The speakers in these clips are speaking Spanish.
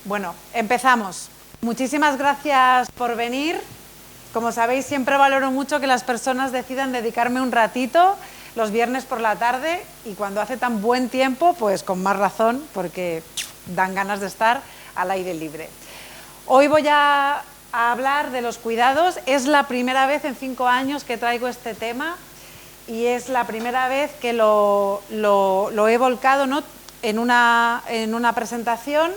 Bueno, empezamos. Muchísimas gracias por venir. Como sabéis, siempre valoro mucho que las personas decidan dedicarme un ratito los viernes por la tarde, y cuando hace tan buen tiempo, pues con más razón, porque dan ganas de estar al aire libre. Hoy voy a hablar de los cuidados. Es la primera vez en 5 años que traigo este tema y es la primera vez que lo he volcado, ¿no?, en una presentación.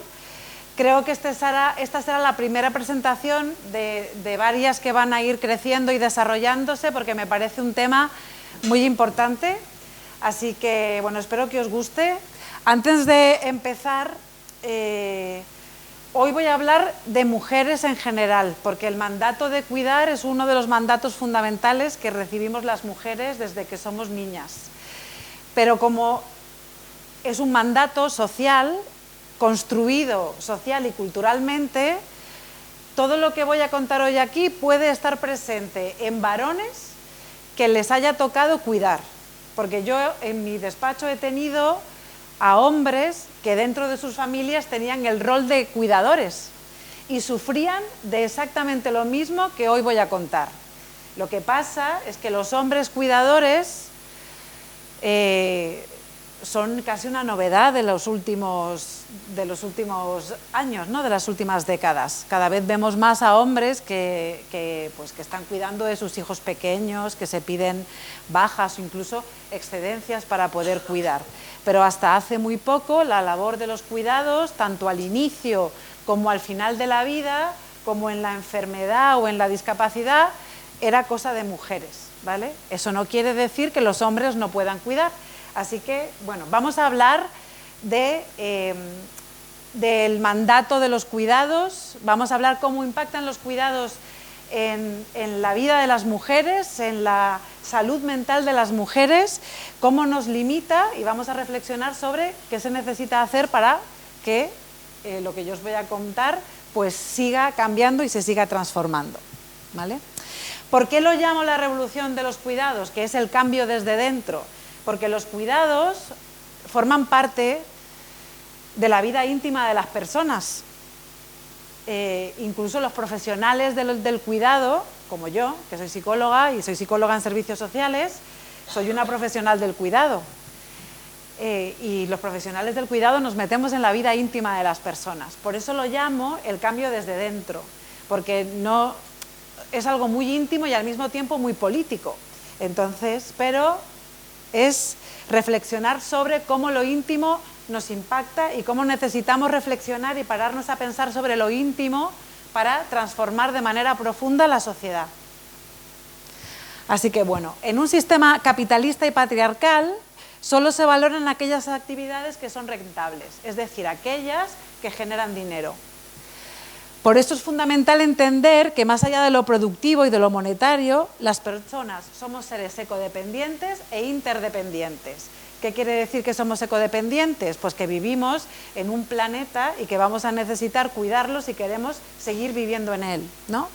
Creo que esta será la primera presentación de varias que van a ir creciendo y desarrollándose, porque me parece un tema muy importante. Así que, bueno, espero que os guste. Antes de empezar, hoy voy a hablar de mujeres en general, porque el mandato de cuidar es uno de los mandatos fundamentales que recibimos las mujeres desde que somos niñas. Pero como es un mandato social, construido social y culturalmente, todo lo que voy a contar hoy aquí puede estar presente en varones que les haya tocado cuidar, porque yo en mi despacho he tenido a hombres que dentro de sus familias tenían el rol de cuidadores y sufrían de exactamente lo mismo que hoy voy a contar. Lo que pasa es que los hombres cuidadores son casi una novedad de los últimos años, ¿no?, de las últimas décadas. Cada vez vemos más a hombres que están cuidando de sus hijos pequeños, que se piden bajas o incluso excedencias para poder cuidar. Pero hasta hace muy poco la labor de los cuidados, tanto al inicio como al final de la vida, como en la enfermedad o en la discapacidad, era cosa de mujeres, ¿vale? Eso no quiere decir que los hombres no puedan cuidar. Así que, bueno, vamos a hablar del mandato de los cuidados. Vamos a hablar cómo impactan los cuidados en la vida de las mujeres, en la salud mental de las mujeres, cómo nos limita, y vamos a reflexionar sobre qué se necesita hacer para que lo que yo os voy a contar pues siga cambiando y se siga transformando, ¿vale? ¿Por qué lo llamo la revolución de los cuidados? Que es el cambio desde dentro. Porque los cuidados forman parte de la vida íntima de las personas. Incluso los profesionales del cuidado, como yo, que soy psicóloga y soy psicóloga en servicios sociales, soy una profesional del cuidado. Y los profesionales del cuidado nos metemos en la vida íntima de las personas. Por eso lo llamo el cambio desde dentro, porque no es algo muy íntimo y al mismo tiempo muy político. Entonces, pero es reflexionar sobre cómo lo íntimo nos impacta y cómo necesitamos reflexionar y pararnos a pensar sobre lo íntimo para transformar de manera profunda la sociedad. Así que, bueno, en un sistema capitalista y patriarcal solo se valoran aquellas actividades que son rentables, es decir, aquellas que generan dinero. Por eso es fundamental entender que más allá de lo productivo y de lo monetario, las personas somos seres ecodependientes e interdependientes. ¿Qué quiere decir que somos ecodependientes? Pues que vivimos en un planeta y que vamos a necesitar cuidarlo si queremos seguir viviendo en él, ¿no?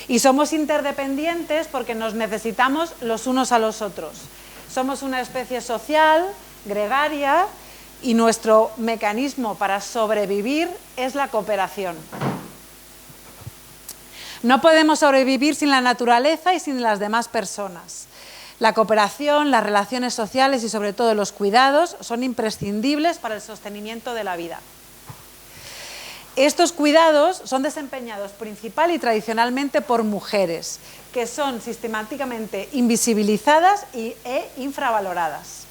Y somos interdependientes porque nos necesitamos los unos a los otros. Somos una especie social, gregaria, y nuestro mecanismo para sobrevivir es la cooperación. No podemos sobrevivir sin la naturaleza y sin las demás personas. La cooperación, las relaciones sociales y sobre todo los cuidados son imprescindibles para el sostenimiento de la vida. Estos cuidados son desempeñados principal y tradicionalmente por mujeres, que son sistemáticamente invisibilizadas e infravaloradas.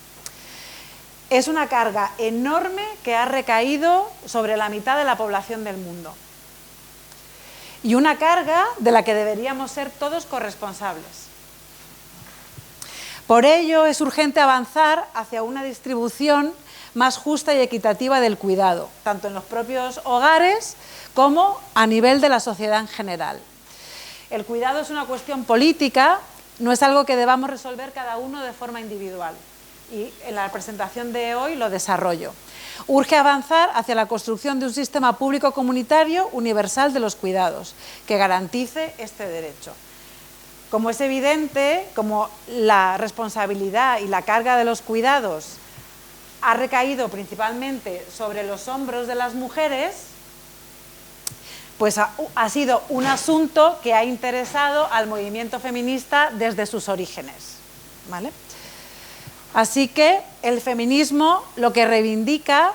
Es una carga enorme que ha recaído sobre la mitad de la población del mundo. Y una carga de la que deberíamos ser todos corresponsables. Por ello es urgente avanzar hacia una distribución más justa y equitativa del cuidado, tanto en los propios hogares como a nivel de la sociedad en general. El cuidado es una cuestión política, no es algo que debamos resolver cada uno de forma individual. Y en la presentación de hoy lo desarrollo. Urge avanzar hacia la construcción de un sistema público comunitario universal de los cuidados, que garantice este derecho. Como es evidente, como la responsabilidad y la carga de los cuidados ha recaído principalmente sobre los hombros de las mujeres, pues ha sido un asunto que ha interesado al movimiento feminista desde sus orígenes, ¿vale? Así que el feminismo lo que reivindica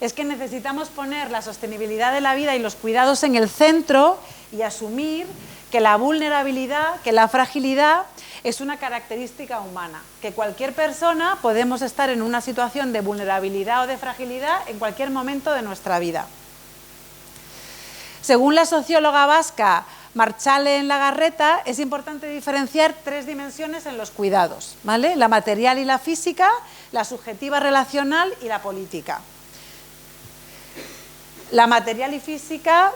es que necesitamos poner la sostenibilidad de la vida y los cuidados en el centro y asumir que la vulnerabilidad, que la fragilidad es una característica humana, que cualquier persona podemos estar en una situación de vulnerabilidad o de fragilidad en cualquier momento de nuestra vida. Según la socióloga vasca Martxalen Lagarreta, es importante diferenciar 3 dimensiones en los cuidados, ¿vale? La material y la física, la subjetiva relacional y la política. La material y física,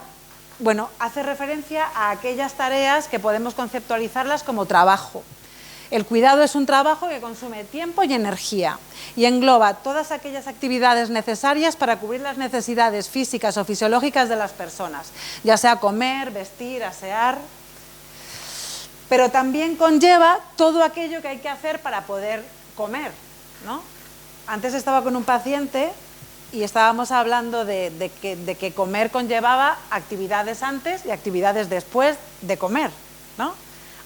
bueno, hace referencia a aquellas tareas que podemos conceptualizarlas como trabajo. El cuidado es un trabajo que consume tiempo y energía y engloba todas aquellas actividades necesarias para cubrir las necesidades físicas o fisiológicas de las personas, ya sea comer, vestir, asear, pero también conlleva todo aquello que hay que hacer para poder comer, ¿no? Antes estaba con un paciente y estábamos hablando de que comer conllevaba actividades antes y actividades después de comer, ¿no?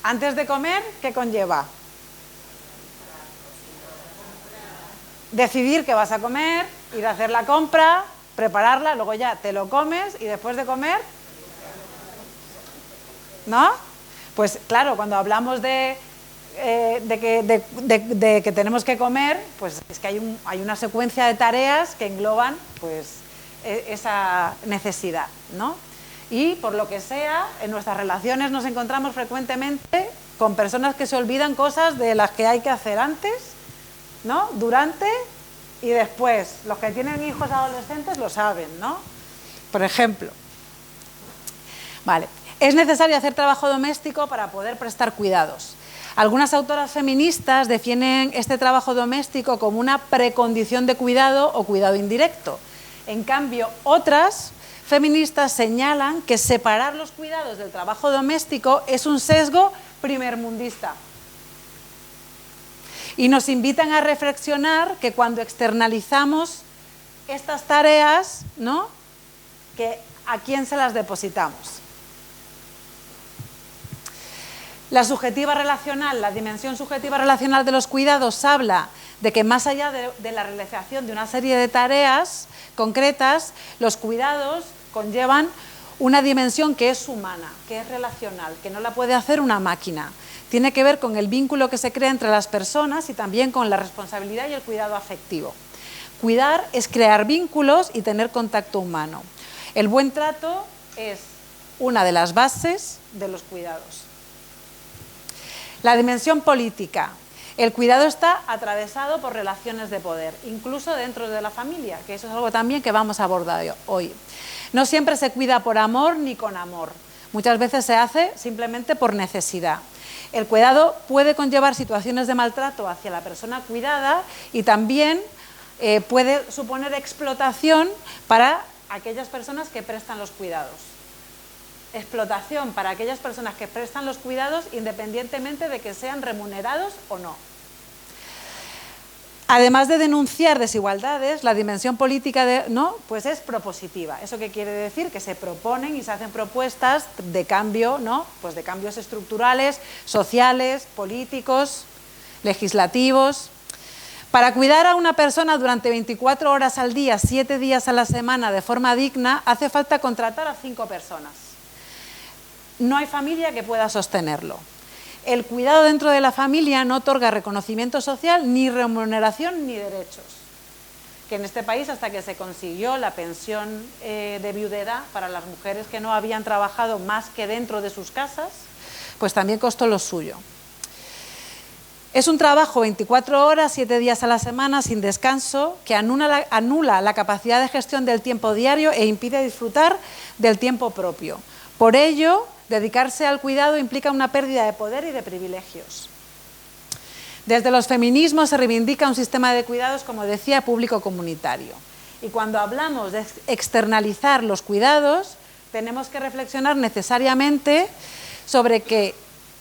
Antes de comer, ¿qué conlleva? Decidir qué vas a comer, ir a hacer la compra, prepararla, luego ya te lo comes y después de comer, ¿no? Pues claro, cuando hablamos de que tenemos que comer, pues es que hay una secuencia de tareas que engloban pues esa necesidad, ¿no? Y por lo que sea, en nuestras relaciones nos encontramos frecuentemente con personas que se olvidan cosas de las que hay que hacer antes, ¿no? Durante y después. Los que tienen hijos adolescentes lo saben, ¿no? Por ejemplo. Vale. Es necesario hacer trabajo doméstico para poder prestar cuidados. Algunas autoras feministas definen este trabajo doméstico como una precondición de cuidado o cuidado indirecto. En cambio, otras feministas señalan que separar los cuidados del trabajo doméstico es un sesgo primermundista. Y nos invitan a reflexionar que cuando externalizamos estas tareas, ¿no?, ¿a quién se las depositamos? La subjetiva relacional, la dimensión subjetiva relacional de los cuidados habla de que más allá de la realización de una serie de tareas concretas, los cuidados conllevan una dimensión que es humana, que es relacional, que no la puede hacer una máquina. Tiene que ver con el vínculo que se crea entre las personas y también con la responsabilidad y el cuidado afectivo. Cuidar es crear vínculos y tener contacto humano. El buen trato es una de las bases de los cuidados. La dimensión política. El cuidado está atravesado por relaciones de poder, incluso dentro de la familia, que eso es algo también que vamos a abordar hoy. No siempre se cuida por amor ni con amor. Muchas veces se hace simplemente por necesidad. El cuidado puede conllevar situaciones de maltrato hacia la persona cuidada y también puede suponer explotación para aquellas personas que prestan los cuidados. Explotación para aquellas personas que prestan los cuidados independientemente de que sean remunerados o no. Además de denunciar desigualdades, la dimensión política pues es propositiva. ¿Eso qué quiere decir? Que se proponen y se hacen propuestas de cambio, ¿no? Pues de cambios estructurales, sociales, políticos, legislativos. Para cuidar a una persona durante 24 horas al día, 7 días a la semana, de forma digna, hace falta contratar a 5 personas. No hay familia que pueda sostenerlo. El cuidado dentro de la familia no otorga reconocimiento social, ni remuneración, ni derechos. Que en este país, hasta que se consiguió la pensión de viudedad para las mujeres que no habían trabajado más que dentro de sus casas, pues también costó lo suyo. Es un trabajo 24 horas, 7 días a la semana, sin descanso, que anula la capacidad de gestión del tiempo diario e impide disfrutar del tiempo propio. Por ello, dedicarse al cuidado implica una pérdida de poder y de privilegios. Desde los feminismos se reivindica un sistema de cuidados, como decía, público-comunitario. Y cuando hablamos de externalizar los cuidados, tenemos que reflexionar necesariamente sobre que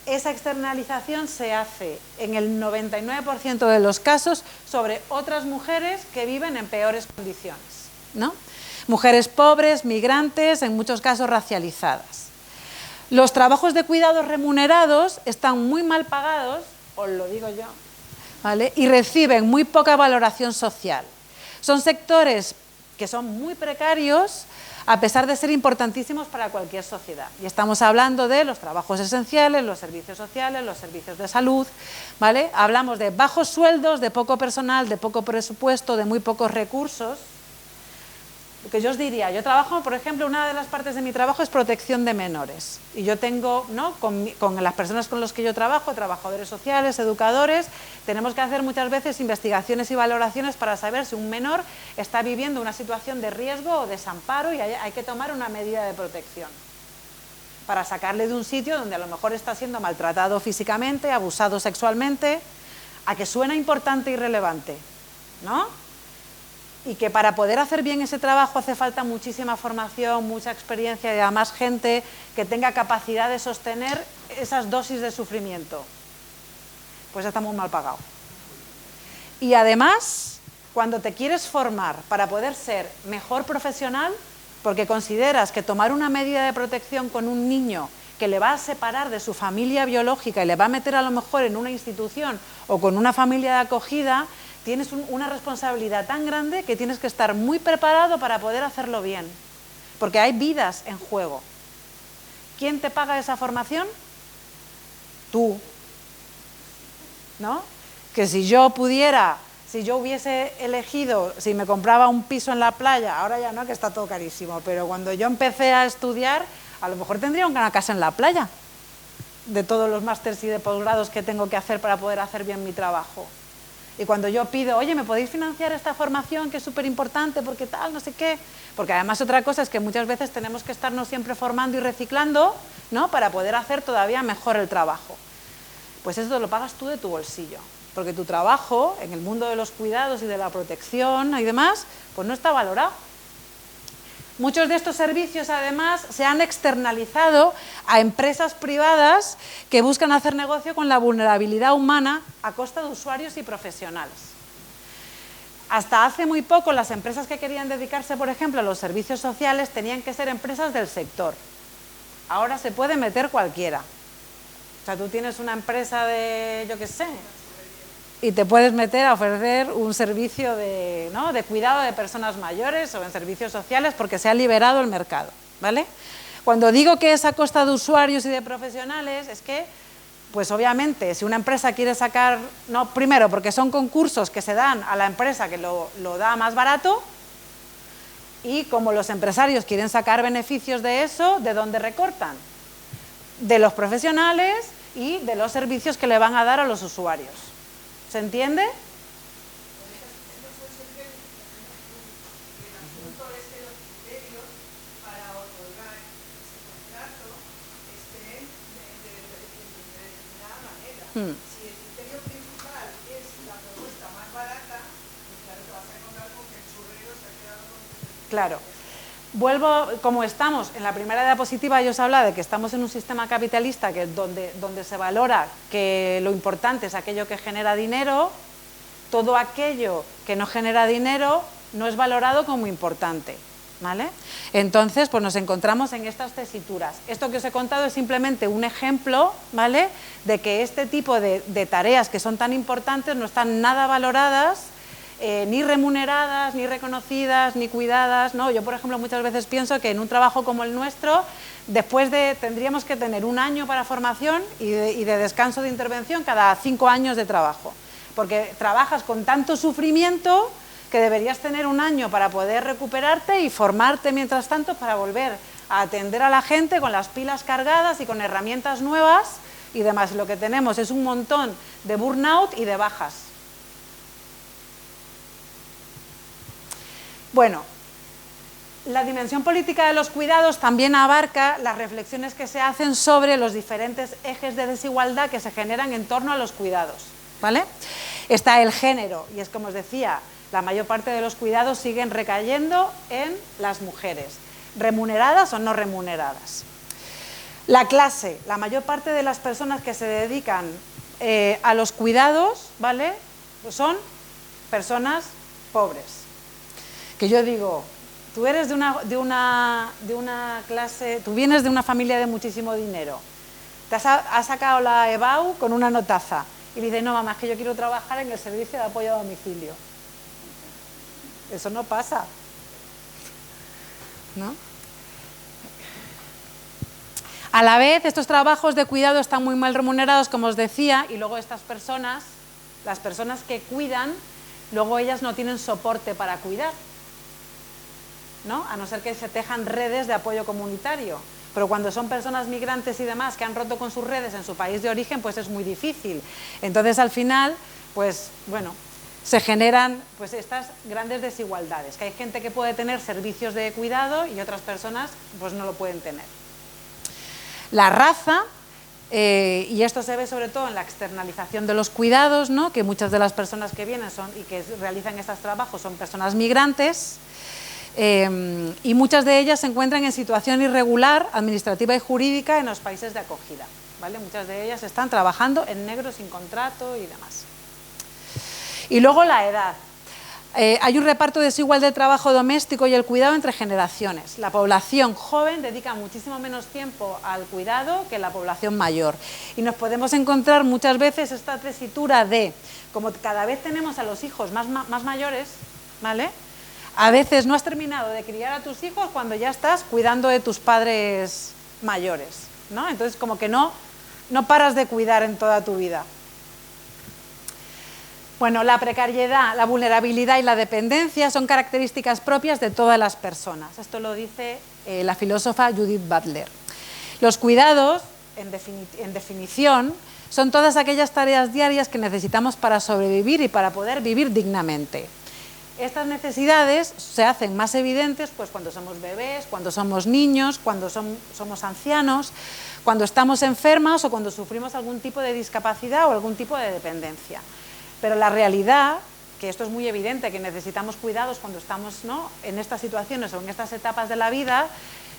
esa externalización se hace en el 99% de los casos sobre otras mujeres que viven en peores condiciones. ¿no? Mujeres pobres, migrantes, en muchos casos racializadas. Los trabajos de cuidados remunerados están muy mal pagados, os lo digo yo, ¿vale? Y reciben muy poca valoración social. Son sectores que son muy precarios, a pesar de ser importantísimos para cualquier sociedad. Y estamos hablando de los trabajos esenciales, los servicios sociales, los servicios de salud, ¿vale? Hablamos de bajos sueldos, de poco personal, de poco presupuesto, de muy pocos recursos. Lo que yo os diría, yo trabajo, por ejemplo, una de las partes de mi trabajo es protección de menores. Y yo tengo, ¿no?, con las personas con las que yo trabajo, trabajadores sociales, educadores, tenemos que hacer muchas veces investigaciones y valoraciones para saber si un menor está viviendo una situación de riesgo o desamparo y hay que tomar una medida de protección para sacarle de un sitio donde a lo mejor está siendo maltratado físicamente, abusado sexualmente, a que suena importante y relevante, ¿no? Y que para poder hacer bien ese trabajo hace falta muchísima formación, mucha experiencia y además gente que tenga capacidad de sostener esas dosis de sufrimiento. Pues está muy mal pagado. Y además, cuando te quieres formar para poder ser mejor profesional, porque consideras que tomar una medida de protección con un niño que le va a separar de su familia biológica y le va a meter a lo mejor en una institución o con una familia de acogida, tienes una responsabilidad tan grande que tienes que estar muy preparado para poder hacerlo bien, porque hay vidas en juego. ¿Quién te paga esa formación? Tú, ¿no? Que si yo pudiera, si yo hubiese elegido, si me compraba un piso en la playa, ahora ya no, que está todo carísimo, pero cuando yo empecé a estudiar, a lo mejor tendría una casa en la playa, de todos los másters y de posgrados que tengo que hacer para poder hacer bien mi trabajo. Y cuando yo pido, oye, ¿me podéis financiar esta formación que es súper importante porque tal, no sé qué? Porque además otra cosa es que muchas veces tenemos que estarnos siempre formando y reciclando, ¿no?, para poder hacer todavía mejor el trabajo. Pues eso lo pagas tú de tu bolsillo, porque tu trabajo en el mundo de los cuidados y de la protección y demás, pues no está valorado. Muchos de estos servicios, además, se han externalizado a empresas privadas que buscan hacer negocio con la vulnerabilidad humana a costa de usuarios y profesionales. Hasta hace muy poco, las empresas que querían dedicarse, por ejemplo, a los servicios sociales tenían que ser empresas del sector. Ahora se puede meter cualquiera. O sea, tú tienes una empresa de, yo qué sé, y te puedes meter a ofrecer un servicio de, ¿no?, de cuidado de personas mayores o en servicios sociales porque se ha liberado el mercado, ¿vale? Cuando digo que es a costa de usuarios y de profesionales, es que, pues obviamente, si una empresa quiere sacar, no, primero porque son concursos que se dan a la empresa que lo da más barato, y como los empresarios quieren sacar beneficios de eso, ¿de dónde recortan? De los profesionales y de los servicios que le van a dar a los usuarios. ¿Se entiende? Si el criterio principal es la propuesta más barata, pues claro, te vas a encontrar con que el churrero se ha quedado con... Claro. Vuelvo, como estamos en la primera diapositiva, yo os hablaba de que estamos en un sistema capitalista que donde se valora que lo importante es aquello que genera dinero, todo aquello que no genera dinero no es valorado como importante, ¿vale? Entonces, pues nos encontramos en estas tesituras. Esto que os he contado es simplemente un ejemplo, ¿vale?, de que este tipo de tareas que son tan importantes no están nada valoradas, ni remuneradas, ni reconocidas, ni cuidadas, ¿no? Yo, por ejemplo, muchas veces pienso que en un trabajo como el nuestro, tendríamos que tener un año para formación y de descanso de intervención cada 5 años de trabajo, porque trabajas con tanto sufrimiento que deberías tener un año para poder recuperarte y formarte mientras tanto para volver a atender a la gente con las pilas cargadas y con herramientas nuevas y demás. Lo que tenemos es un montón de burnout y de bajas. Bueno, la dimensión política de los cuidados también abarca las reflexiones que se hacen sobre los diferentes ejes de desigualdad que se generan en torno a los cuidados, ¿vale? Está el género, y es como os decía, la mayor parte de los cuidados siguen recayendo en las mujeres, remuneradas o no remuneradas. La clase, la mayor parte de las personas que se dedican a los cuidados, ¿vale?, pues son personas pobres. Que yo digo, tú eres de una clase, tú vienes de una familia de muchísimo dinero, has sacado la EBAU con una notaza y dices, no mamá, es que yo quiero trabajar en el servicio de apoyo a domicilio. Eso no pasa, ¿no? A la vez, estos trabajos de cuidado están muy mal remunerados, como os decía, y luego estas personas, las personas que cuidan, luego ellas no tienen soporte para cuidar, ¿no? A no ser que se tejan redes de apoyo comunitario. Pero cuando son personas migrantes y demás que han roto con sus redes en su país de origen, pues es muy difícil. Entonces, al final, pues, bueno, se generan pues estas grandes desigualdades, que hay gente que puede tener servicios de cuidado y otras personas pues no lo pueden tener. La raza, y esto se ve sobre todo en la externalización de los cuidados, ¿no? Que muchas de las personas que vienen y que realizan estos trabajos son personas migrantes, y muchas de ellas se encuentran en situación irregular, administrativa y jurídica en los países de acogida, ¿vale? Muchas de ellas están trabajando en negro, sin contrato y demás. Y luego la edad. Hay un reparto desigual del trabajo doméstico y el cuidado entre generaciones. La población joven dedica muchísimo menos tiempo al cuidado que la población mayor. Y nos podemos encontrar muchas veces esta tesitura de, como cada vez tenemos a los hijos más mayores, ¿vale? A veces no has terminado de criar a tus hijos cuando ya estás cuidando de tus padres mayores, ¿no? Entonces como que no paras de cuidar en toda tu vida. Bueno, la precariedad, la vulnerabilidad y la dependencia son características propias de todas las personas. Esto lo dice la filósofa Judith Butler. Los cuidados, en definición, son todas aquellas tareas diarias que necesitamos para sobrevivir y para poder vivir dignamente. Estas necesidades se hacen más evidentes pues, cuando somos bebés, cuando somos niños, cuando somos ancianos, cuando estamos enfermas o cuando sufrimos algún tipo de discapacidad o algún tipo de dependencia. Pero la realidad, que esto es muy evidente, que necesitamos cuidados cuando estamos, ¿no?, en estas situaciones o en estas etapas de la vida,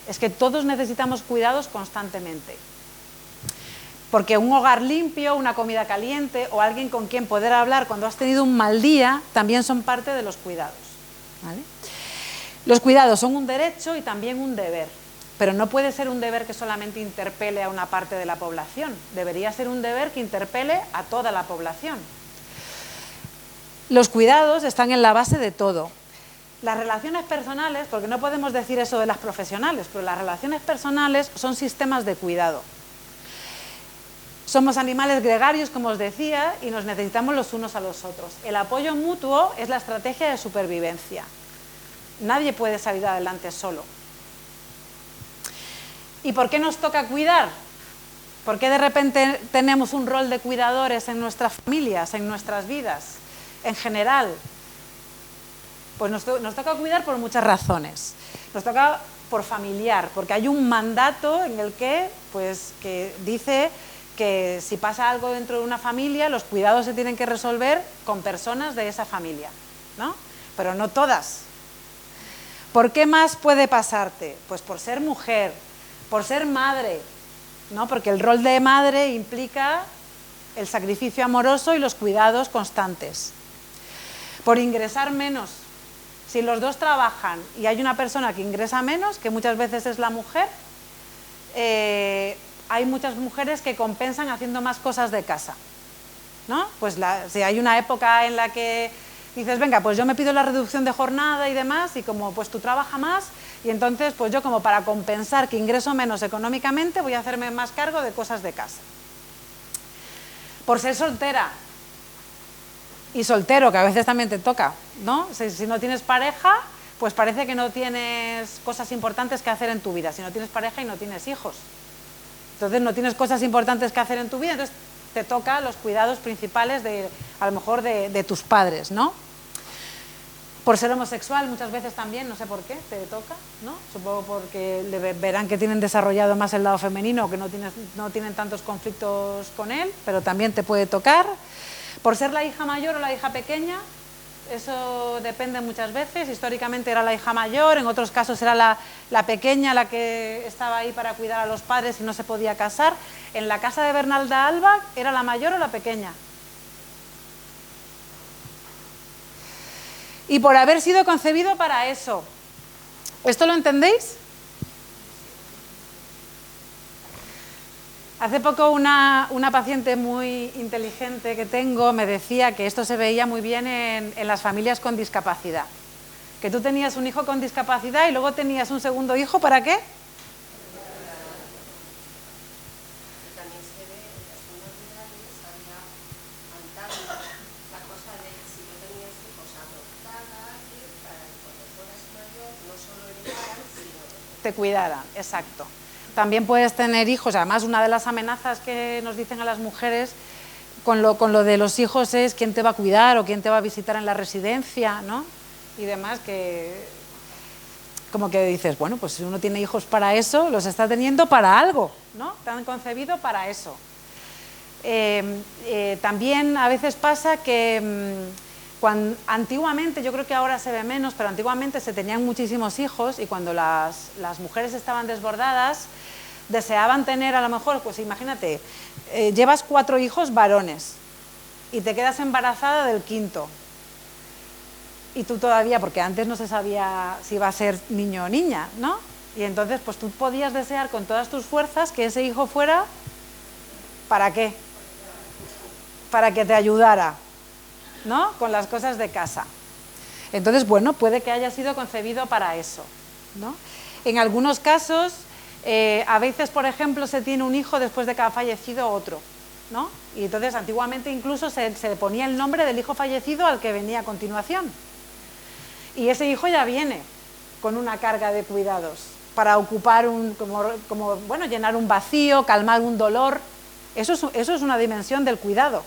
es que todos necesitamos cuidados constantemente. Porque un hogar limpio, una comida caliente o alguien con quien poder hablar cuando has tenido un mal día, también son parte de los cuidados, ¿vale? Los cuidados son un derecho y también un deber, pero no puede ser un deber que solamente interpele a una parte de la población, debería ser un deber que interpele a toda la población. Los cuidados están en la base de todo. Las relaciones personales, porque no podemos decir eso de las profesionales, pero las relaciones personales son sistemas de cuidado. Somos animales gregarios, como os decía, y nos necesitamos los unos a los otros. El apoyo mutuo es la estrategia de supervivencia. Nadie puede salir adelante solo. ¿Y por qué nos toca cuidar? ¿Por qué de repente tenemos un rol de cuidadores en nuestras familias, en nuestras vidas? En general, pues nos toca cuidar por muchas razones. Nos toca por familiar, porque hay un mandato en el que dice que si pasa algo dentro de una familia, los cuidados se tienen que resolver con personas de esa familia, ¿no? Pero no todas. ¿Por qué más puede pasarte? Pues por ser mujer, por ser madre, ¿no? Porque el rol de madre implica el sacrificio amoroso y los cuidados constantes. Por ingresar menos. Si los dos trabajan y hay una persona que ingresa menos, que muchas veces es la mujer, hay muchas mujeres que compensan haciendo más cosas de casa, ¿no? Pues si hay una época en la que dices, venga, pues yo me pido la reducción de jornada y demás, y como pues tú trabajas más, y entonces pues yo como para compensar que ingreso menos económicamente voy a hacerme más cargo de cosas de casa. Por ser soltera y soltero, que a veces también te toca, ¿no? Si no tienes pareja, pues parece que no tienes cosas importantes que hacer en tu vida, si no tienes pareja y no tienes hijos. Entonces no tienes cosas importantes que hacer en tu vida, entonces te toca los cuidados principales a lo mejor de tus padres, ¿no? Por ser homosexual muchas veces también, no sé por qué, te toca, ¿no? Supongo porque verán que tienen desarrollado más el lado femenino, que no tienen tantos conflictos con él, pero también te puede tocar. Por ser la hija mayor o la hija pequeña, eso depende muchas veces. Históricamente era la hija mayor, en otros casos era la pequeña la que estaba ahí para cuidar a los padres y no se podía casar. En la casa de Bernalda Alba, ¿era la mayor o la pequeña? Y por haber sido concebido para eso. ¿Esto lo entendéis? Hace poco una paciente muy inteligente que tengo me decía que esto se veía muy bien en las familias con discapacidad. Que tú tenías un hijo con discapacidad y luego tenías un segundo hijo, ¿para qué? También se ve en las zonas rurales, había antaño la cosa de si no tenías hijos adoptadas, para que cuando fueras mayor no solo heredaran, sino que te cuidaran, exacto. También puedes tener hijos, además una de las amenazas que nos dicen a las mujeres con lo de los hijos es quién te va a cuidar o quién te va a visitar en la residencia, ¿no? Y demás, que como que dices, bueno, pues si uno tiene hijos para eso, los está teniendo para algo, ¿no? Están concebidos para eso. También a veces pasa que antiguamente, yo creo que ahora se ve menos, pero antiguamente se tenían muchísimos hijos y cuando las mujeres estaban desbordadas, deseaban tener a lo mejor, pues imagínate, llevas 4 hijos varones y te quedas embarazada del 5º. Y tú todavía, porque antes no se sabía si iba a ser niño o niña, ¿no? Y entonces, pues tú podías desear con todas tus fuerzas que ese hijo fuera, ¿para qué? Para que te ayudara, ¿no? Con las cosas de casa. Entonces, bueno, puede que haya sido concebido para eso, ¿no? En algunos casos, a veces, por ejemplo, se tiene un hijo después de que ha fallecido otro, ¿no? Y entonces, antiguamente incluso se ponía el nombre del hijo fallecido al que venía a continuación. Y ese hijo ya viene con una carga de cuidados para ocupar bueno, llenar un vacío, calmar un dolor. Eso es una dimensión del cuidado.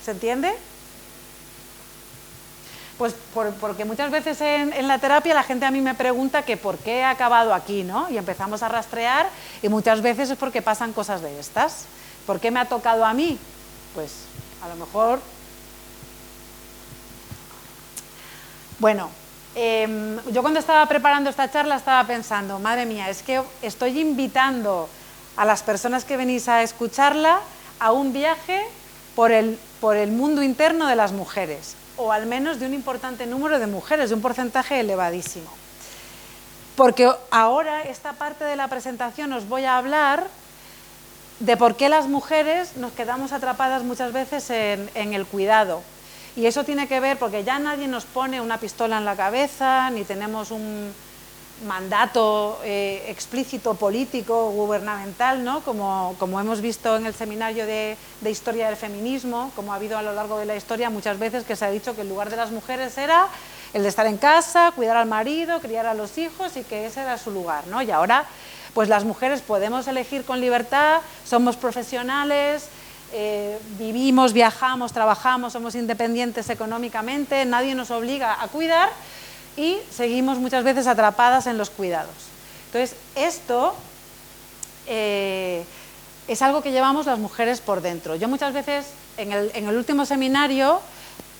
¿Se entiende? Pues porque muchas veces en la terapia la gente a mí me pregunta que por qué he acabado aquí, ¿no? Y empezamos a rastrear y muchas veces es porque pasan cosas de estas. ¿Por qué me ha tocado a mí? Pues a lo mejor... Bueno, yo cuando estaba preparando esta charla estaba pensando, madre mía, es que estoy invitando a las personas que venís a escucharla a un viaje por el mundo interno de las mujeres, o al menos de un importante número de mujeres, de un porcentaje elevadísimo. Porque ahora, esta parte de la presentación, os voy a hablar de por qué las mujeres nos quedamos atrapadas muchas veces en el cuidado. Y eso tiene que ver porque ya nadie nos pone una pistola en la cabeza, ni tenemos un mandato explícito político, gubernamental, ¿no? Como hemos visto en el seminario de historia del feminismo, como ha habido a lo largo de la historia muchas veces que se ha dicho que el lugar de las mujeres era el de estar en casa, cuidar al marido, criar a los hijos y que ese era su lugar, ¿no? Y ahora pues las mujeres podemos elegir con libertad, somos profesionales, vivimos, viajamos, trabajamos, somos independientes económicamente, nadie nos obliga a cuidar y seguimos muchas veces atrapadas en los cuidados. Entonces, esto es algo que llevamos las mujeres por dentro. Yo muchas veces, en el último seminario,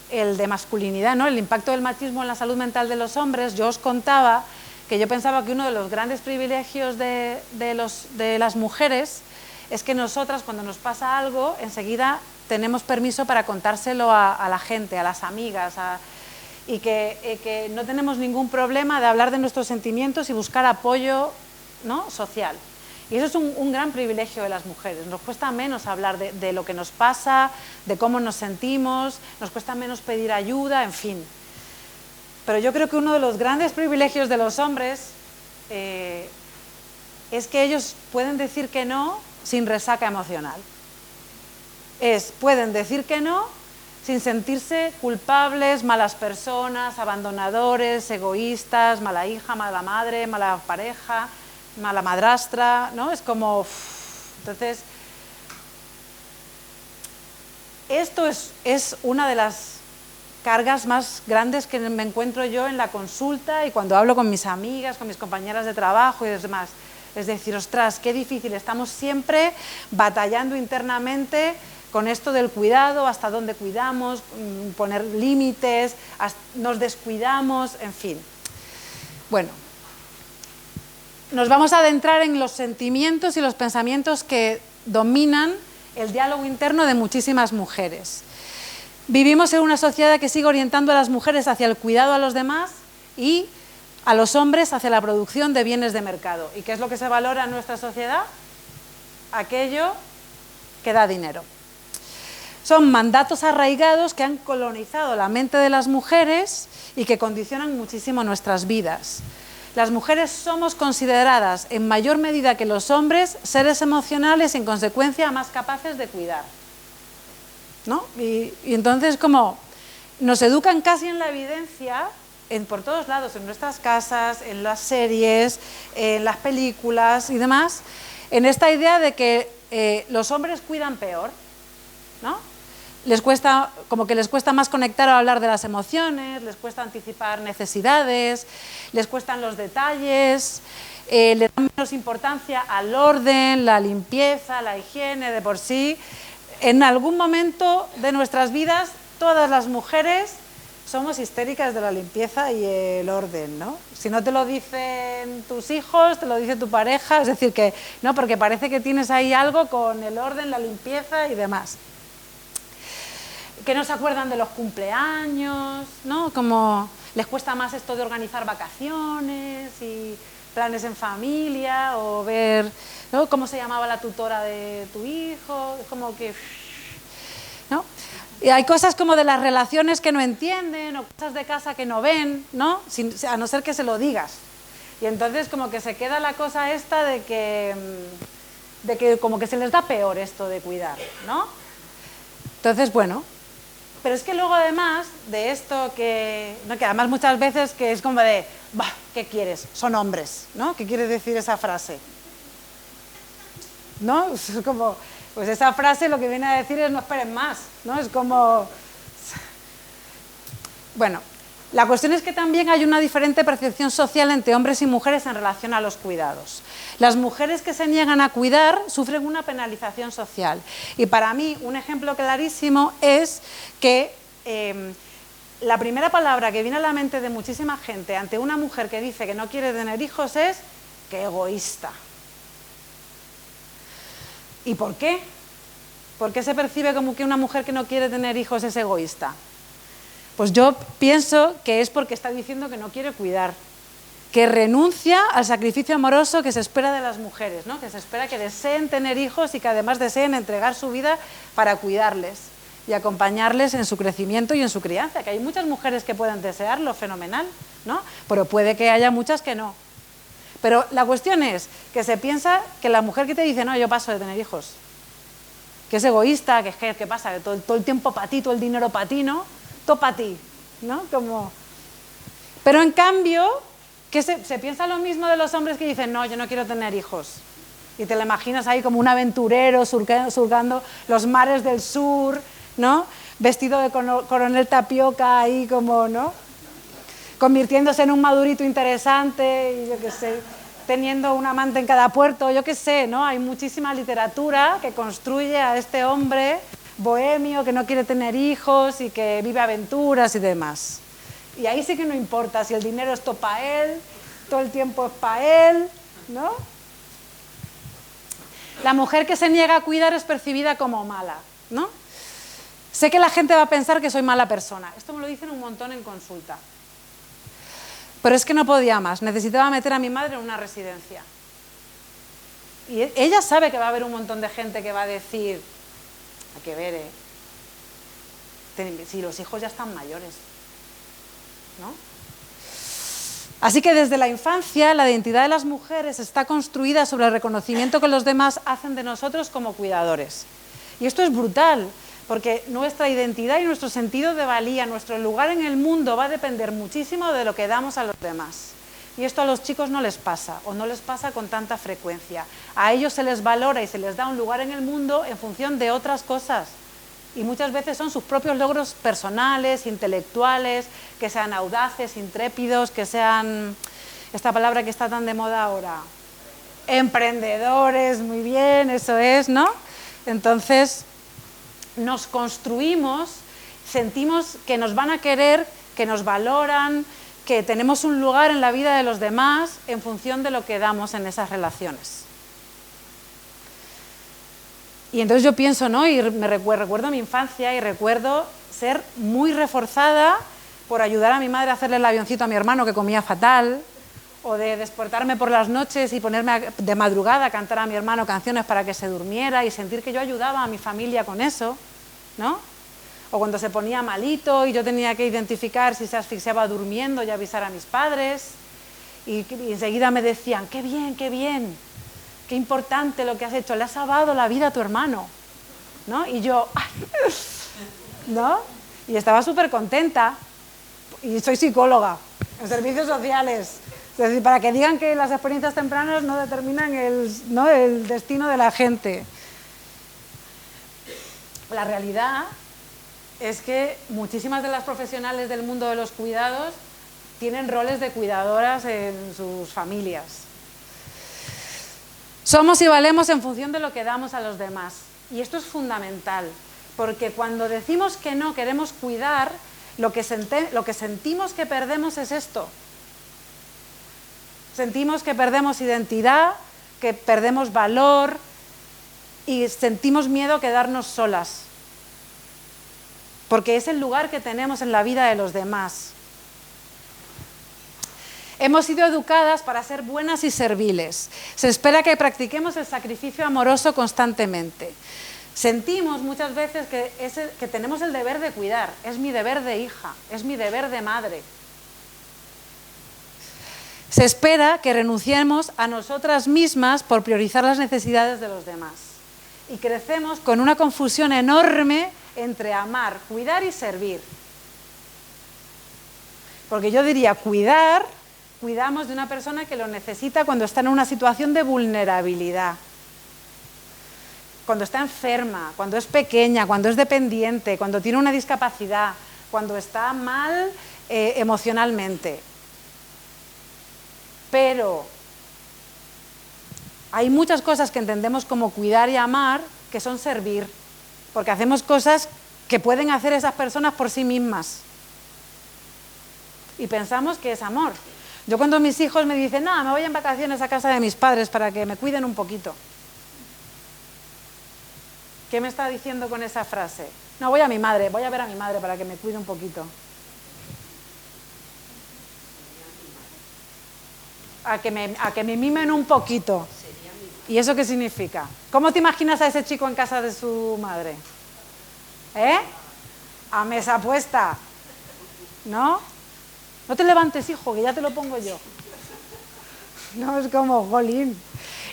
el de masculinidad, ¿no? El impacto del machismo en la salud mental de los hombres, yo os contaba que yo pensaba que uno de los grandes privilegios de las mujeres es que nosotras, cuando nos pasa algo, enseguida tenemos permiso para contárselo a la gente, a las amigas, y que no tenemos ningún problema de hablar de nuestros sentimientos y buscar apoyo, ¿no? Social. Y eso es un gran privilegio de las mujeres. Nos cuesta menos hablar de lo que nos pasa, de cómo nos sentimos, nos cuesta menos pedir ayuda, en fin. Pero yo creo que uno de los grandes privilegios de los hombres es que ellos pueden decir que no sin resaca emocional. Pueden decir que no sin sentirse culpables, malas personas, abandonadores, egoístas, mala hija, mala madre, mala pareja, mala madrastra, ¿no? Es como... Entonces, esto es una de las cargas más grandes que me encuentro yo en la consulta y cuando hablo con mis amigas, con mis compañeras de trabajo y demás. Es decir, ostras, qué difícil, estamos siempre batallando internamente con esto del cuidado, hasta dónde cuidamos, poner límites, nos descuidamos, en fin. Bueno, nos vamos a adentrar en los sentimientos y los pensamientos que dominan el diálogo interno de muchísimas mujeres. Vivimos en una sociedad que sigue orientando a las mujeres hacia el cuidado a los demás y a los hombres hacia la producción de bienes de mercado. ¿Y qué es lo que se valora en nuestra sociedad? Aquello que da dinero. Son mandatos arraigados que han colonizado la mente de las mujeres y que condicionan muchísimo nuestras vidas. Las mujeres somos consideradas, en mayor medida que los hombres, seres emocionales y, en consecuencia, más capaces de cuidar, ¿no? Y entonces, como nos educan casi en la evidencia, por todos lados, en nuestras casas, en las series, en las películas y demás, en esta idea de que los hombres cuidan peor, ¿no? Como que les cuesta más conectar o hablar de las emociones, les cuesta anticipar necesidades, les cuestan los detalles, le dan menos importancia al orden, la limpieza, la higiene de por sí. En algún momento de nuestras vidas, todas las mujeres somos histéricas de la limpieza y el orden, ¿no? Si no te lo dicen tus hijos, te lo dice tu pareja, es decir, que no, porque parece que tienes ahí algo con el orden, la limpieza y demás. Que no se acuerdan de los cumpleaños, ¿no? Como les cuesta más esto de organizar vacaciones y planes en familia, o ver, ¿no?, cómo se llamaba la tutora de tu hijo, es como que, ¿no? Y hay cosas como de las relaciones que no entienden, o cosas de casa que no ven, ¿no? A no ser que se lo digas. Y entonces como que se queda la cosa esta de que como que se les da peor esto de cuidar, ¿no? Entonces, bueno, pero es que luego además de esto que además muchas veces que es como de, bah, ¿qué quieres? Son hombres, ¿no? ¿Qué quiere decir esa frase? ¿No? Es como, pues esa frase lo que viene a decir es no esperen más, ¿no? Es como, bueno, la cuestión es que también hay una diferente percepción social entre hombres y mujeres en relación a los cuidados. Las mujeres que se niegan a cuidar sufren una penalización social. Y para mí un ejemplo clarísimo es que la primera palabra que viene a la mente de muchísima gente ante una mujer que dice que no quiere tener hijos es ¡qué egoísta! ¿Y por qué? ¿Por qué se percibe como que una mujer que no quiere tener hijos es egoísta? Pues yo pienso que es porque está diciendo que no quiere cuidar, que renuncia al sacrificio amoroso que se espera de las mujeres, ¿no? Que se espera que deseen tener hijos y que además deseen entregar su vida para cuidarles y acompañarles en su crecimiento y en su crianza, que hay muchas mujeres que pueden desearlo, fenomenal, ¿no? Pero puede que haya muchas que no. Pero la cuestión es que se piensa que la mujer que te dice, no, yo paso de tener hijos, que es egoísta, que pasa, que todo el tiempo para ti, todo el dinero para ti, ¿no? Todo para ti, ¿no? Como... Pero en cambio, que se piensa lo mismo de los hombres que dicen, no, yo no quiero tener hijos. Y te lo imaginas ahí como un aventurero surcando los mares del sur, ¿no? Vestido de coronel Tapioca ahí como, ¿no? Convirtiéndose en un madurito interesante y yo qué sé, teniendo un amante en cada puerto, yo qué sé, ¿no? Hay muchísima literatura que construye a este hombre bohemio que no quiere tener hijos y que vive aventuras y demás. Y ahí sí que no importa si el dinero es todo para él, todo el tiempo es para él, ¿no? La mujer que se niega a cuidar es percibida como mala, ¿no? Sé que la gente va a pensar que soy mala persona. Esto me lo dicen un montón en consulta. Pero es que no podía más. Necesitaba meter a mi madre en una residencia. Y ella sabe que va a haber un montón de gente que va a decir, hay que ver, si los hijos ya están mayores, ¿no? Así que desde la infancia la identidad de las mujeres está construida sobre el reconocimiento que los demás hacen de nosotros como cuidadores. Y esto es brutal, porque nuestra identidad y nuestro sentido de valía, nuestro lugar en el mundo va a depender muchísimo de lo que damos a los demás. Y esto a los chicos no les pasa, o no les pasa con tanta frecuencia. A ellos se les valora y se les da un lugar en el mundo en función de otras cosas. Y muchas veces son sus propios logros personales, intelectuales, que sean audaces, intrépidos, que sean, esta palabra que está tan de moda ahora, emprendedores, muy bien, eso es, ¿no? Entonces, nos construimos, sentimos que nos van a querer, que nos valoran, que tenemos un lugar en la vida de los demás en función de lo que damos en esas relaciones. Y entonces yo pienso, ¿no? Y recuerdo mi infancia y recuerdo ser muy reforzada por ayudar a mi madre a hacerle el avioncito a mi hermano que comía fatal, o de despertarme por las noches y ponerme de madrugada a cantar a mi hermano canciones para que se durmiera y sentir que yo ayudaba a mi familia con eso, ¿no? O cuando se ponía malito y yo tenía que identificar si se asfixiaba durmiendo y avisar a mis padres, y enseguida me decían, qué bien, qué importante lo que has hecho, le has salvado la vida a tu hermano, ¿no? Y yo, ¿no? Y estaba súper contenta, y soy psicóloga en servicios sociales. Es decir, para que digan que las experiencias tempranas no determinan el destino de la gente. La realidad es que muchísimas de las profesionales del mundo de los cuidados tienen roles de cuidadoras en sus familias. Somos y valemos en función de lo que damos a los demás. Y esto es fundamental, porque cuando decimos que no queremos cuidar, lo que sentimos que perdemos es esto. Sentimos que perdemos identidad, que perdemos valor y sentimos miedo a quedarnos solas. Porque es el lugar que tenemos en la vida de los demás. Hemos sido educadas para ser buenas y serviles. Se espera que practiquemos el sacrificio amoroso constantemente. Sentimos muchas veces que tenemos el deber de cuidar. Es mi deber de hija, es mi deber de madre. Se espera que renunciemos a nosotras mismas por priorizar las necesidades de los demás. Y crecemos con una confusión enorme entre amar, cuidar y servir. Porque yo diría, cuidamos de una persona que lo necesita cuando está en una situación de vulnerabilidad. Cuando está enferma, cuando es pequeña, cuando es dependiente, cuando tiene una discapacidad, cuando está mal emocionalmente. Pero hay muchas cosas que entendemos como cuidar y amar que son servir, porque hacemos cosas que pueden hacer esas personas por sí mismas. Y pensamos que es amor. Yo cuando mis hijos me dicen, no, me voy en vacaciones a casa de mis padres para que me cuiden un poquito. ¿Qué me está diciendo con esa frase? No, voy a ver a mi madre para que me cuide un poquito. A que me mimen un poquito. ¿Y eso qué significa? ¿Cómo te imaginas a ese chico en casa de su madre? A mesa puesta. ¿No? No te levantes, hijo, que ya te lo pongo yo. No, es como, jolín.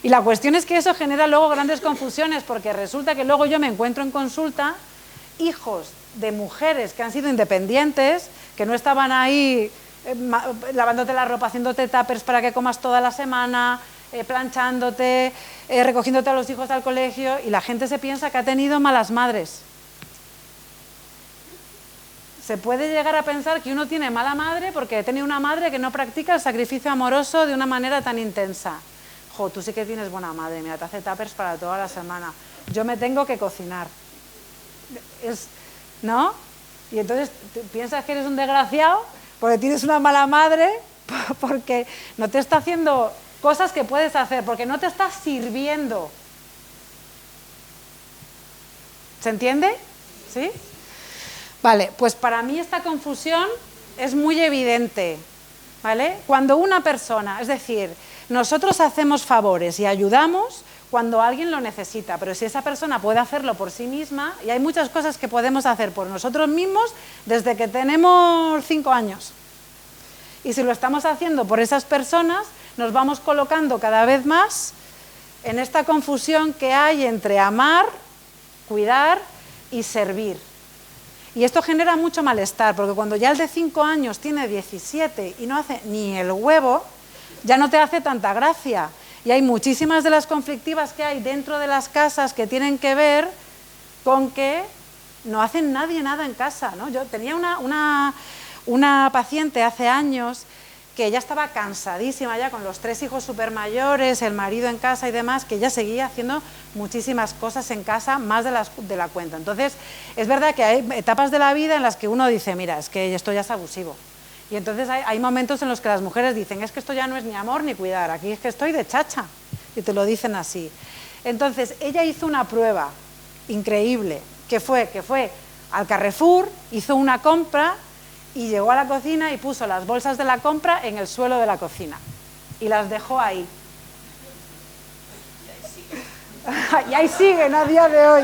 Y la cuestión es que eso genera luego grandes confusiones, porque resulta que luego yo me encuentro en consulta hijos de mujeres que han sido independientes, que no estaban ahí lavándote la ropa, haciéndote tuppers para que comas toda la semana, planchándote, recogiéndote a los hijos al colegio, y la gente se piensa que ha tenido malas madres. Se puede llegar a pensar que uno tiene mala madre porque ha tenido una madre que no practica el sacrificio amoroso de una manera tan intensa. Jo, tú sí que tienes buena madre, mira, te hace tuppers para toda la semana. Yo me tengo que cocinar. ¿No? Y entonces piensas que eres un desgraciado porque tienes una mala madre, porque no te está haciendo cosas que puedes hacer, porque no te está sirviendo. ¿Se entiende? ¿Sí? Vale, pues para mí esta confusión es muy evidente, ¿vale? Cuando una persona, es decir, nosotros hacemos favores y ayudamos cuando alguien lo necesita, pero si esa persona puede hacerlo por sí misma, y hay muchas cosas que podemos hacer por nosotros mismos desde que tenemos 5 años. Y si lo estamos haciendo por esas personas, nos vamos colocando cada vez más en esta confusión que hay entre amar, cuidar y servir. Y esto genera mucho malestar, porque cuando ya el de 5 años tiene 17 y no hace ni el huevo, ya no te hace tanta gracia. Y hay muchísimas de las conflictivas que hay dentro de las casas que tienen que ver con que no hacen nadie nada en casa, ¿no? Yo tenía una paciente hace años que ella estaba cansadísima ya con los 3 hijos súper mayores, el marido en casa y demás, que ella seguía haciendo muchísimas cosas en casa, más de la cuenta. Entonces, es verdad que hay etapas de la vida en las que uno dice, mira, es que esto ya es abusivo. Y entonces hay momentos en los que las mujeres dicen, es que esto ya no es ni amor ni cuidar, aquí es que estoy de chacha, y te lo dicen así. Entonces, ella hizo una prueba increíble, que fue al Carrefour, hizo una compra y llegó a la cocina y puso las bolsas de la compra en el suelo de la cocina. y las dejó ahí. Y ahí siguen a día de hoy.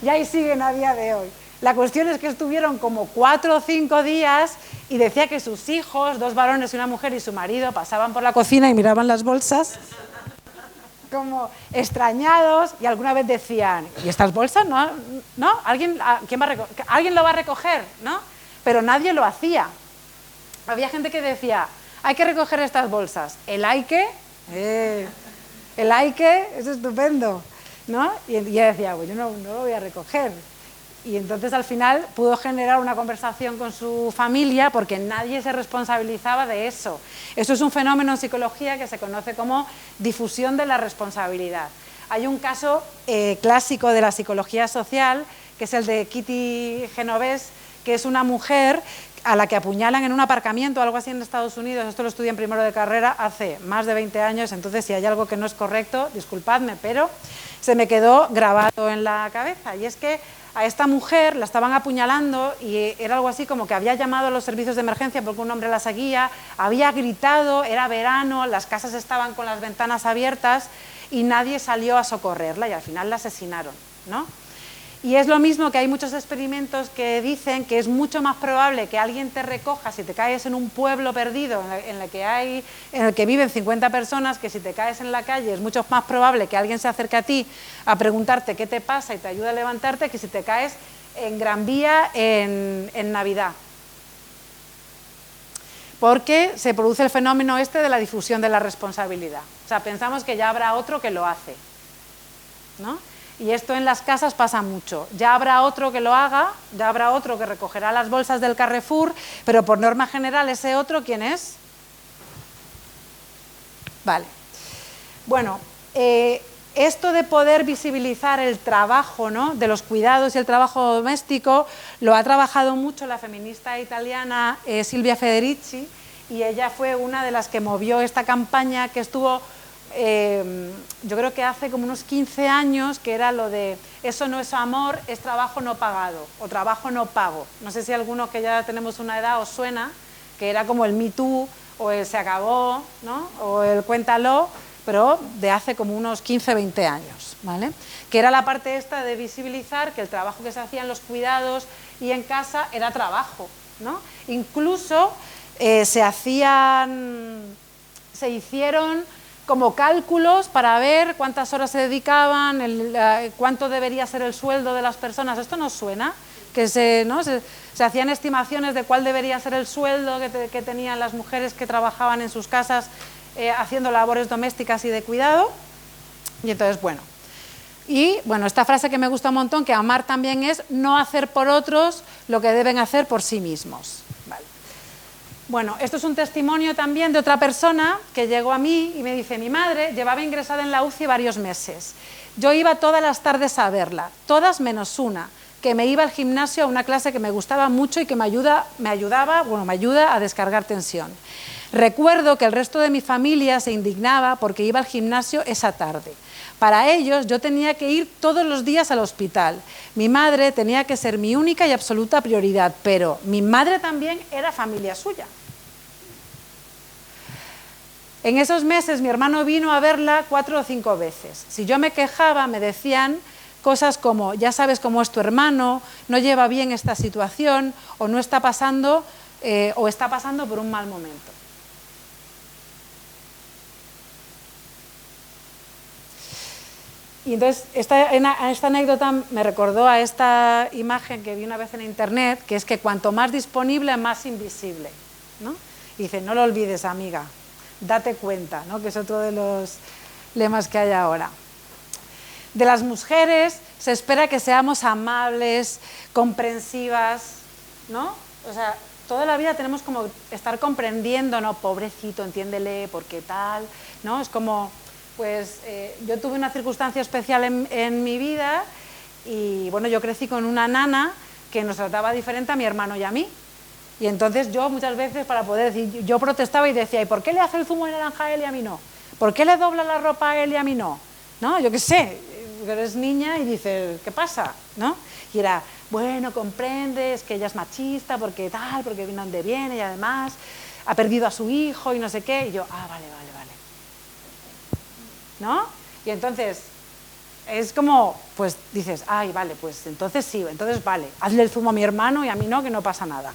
Y ahí siguen a día de hoy. La cuestión es que estuvieron como 4 o 5 días y decía que sus hijos, 2 varones y una mujer y su marido, pasaban por la cocina y miraban las bolsas como extrañados y alguna vez decían, ¿y estas bolsas no? ¿Alguien lo va a recoger? ¿No? Pero nadie lo hacía. Había gente que decía, hay que recoger estas bolsas. ¿El hay que? El hay que es estupendo, ¿no? Y ella decía, pues yo no lo voy a recoger. Y entonces al final pudo generar una conversación con su familia porque nadie se responsabilizaba de eso. Eso es un fenómeno en psicología que se conoce como difusión de la responsabilidad. Hay un caso clásico de la psicología social, que es el de Kitty Genovese, que es una mujer a la que apuñalan en un aparcamiento o algo así en Estados Unidos. Esto lo estudié en primero de carrera hace más de 20 años, entonces si hay algo que no es correcto, disculpadme, pero se me quedó grabado en la cabeza. Y es que a esta mujer la estaban apuñalando y era algo así como que había llamado a los servicios de emergencia porque un hombre la seguía, había gritado, era verano, las casas estaban con las ventanas abiertas y nadie salió a socorrerla y al final la asesinaron, ¿no? Y es lo mismo que hay muchos experimentos que dicen que es mucho más probable que alguien te recoja si te caes en un pueblo perdido en el que viven 50 personas, que si te caes en la calle es mucho más probable que alguien se acerque a ti a preguntarte qué te pasa y te ayude a levantarte que si te caes en Gran Vía en Navidad. Porque se produce el fenómeno este de la difusión de la responsabilidad. O sea, pensamos que ya habrá otro que lo hace, ¿no? Y esto en las casas pasa mucho. Ya habrá otro que lo haga, ya habrá otro que recogerá las bolsas del Carrefour, pero por norma general ese otro, ¿quién es? Vale. Bueno, esto de poder visibilizar el trabajo, ¿no?, de los cuidados y el trabajo doméstico lo ha trabajado mucho la feminista italiana Silvia Federici, y ella fue una de las que movió esta campaña que estuvo... yo creo que hace como unos 15 años, que era lo de eso no es amor, es trabajo no pagado o trabajo no pago. No sé si algunos que ya tenemos una edad os suena, que era como el Me Too o el Se acabó, ¿no?, o el Cuéntalo, pero de hace como unos 15, 20 años, ¿vale? Que era la parte esta de visibilizar que el trabajo que se hacía en los cuidados y en casa era trabajo, ¿no? Incluso se hicieron como cálculos para ver cuántas horas se dedicaban, cuánto debería ser el sueldo de las personas. ¿Esto nos suena? Que se hacían estimaciones de cuál debería ser el sueldo que tenían las mujeres que trabajaban en sus casas haciendo labores domésticas y de cuidado. Y entonces, bueno, esta frase que me gusta un montón, que amar también es no hacer por otros lo que deben hacer por sí mismos. Vale. Bueno, esto es un testimonio también de otra persona que llegó a mí y me dice, mi madre llevaba ingresada en la UCI varios meses. Yo iba todas las tardes a verla, todas menos una, que me iba al gimnasio a una clase que me gustaba mucho y que me ayuda a descargar tensión. Recuerdo que el resto de mi familia se indignaba porque iba al gimnasio esa tarde. Para ellos yo tenía que ir todos los días al hospital. Mi madre tenía que ser mi única y absoluta prioridad, pero mi madre también era familia suya. En esos meses mi hermano vino a verla 4 o 5 veces. Si yo me quejaba, me decían cosas como, ya sabes cómo es tu hermano, no lleva bien esta situación, o no está pasando, o está pasando por un mal momento. Y entonces esta anécdota me recordó a esta imagen que vi una vez en internet, que es que cuanto más disponible, más invisible, ¿no? Y dice, no lo olvides, amiga, date cuenta, ¿no?, que es otro de los lemas que hay ahora. De las mujeres se espera que seamos amables, comprensivas, ¿no? O sea, toda la vida tenemos como estar comprendiendo, ¿no? Pobrecito, entiéndele, ¿por qué tal? ¿No? Es como... Pues yo tuve una circunstancia especial en mi vida y bueno, yo crecí con una nana que nos trataba diferente a mi hermano y a mí. Y entonces yo muchas veces, para poder decir, yo protestaba y decía, ¿y por qué le hace el zumo de naranja a él y a mí no? ¿Por qué le dobla la ropa a él y a mí no? ¿No? Yo qué sé, porque eres niña y dices, ¿qué pasa? ¿No? Y era, bueno, comprendes que ella es machista, porque tal, porque viene donde viene y además ha perdido a su hijo y no sé qué. Y yo, vale. ¿No? Y entonces es como, pues dices, ay, vale, pues entonces sí, entonces vale, hazle el zumo a mi hermano y a mí no, que no pasa nada.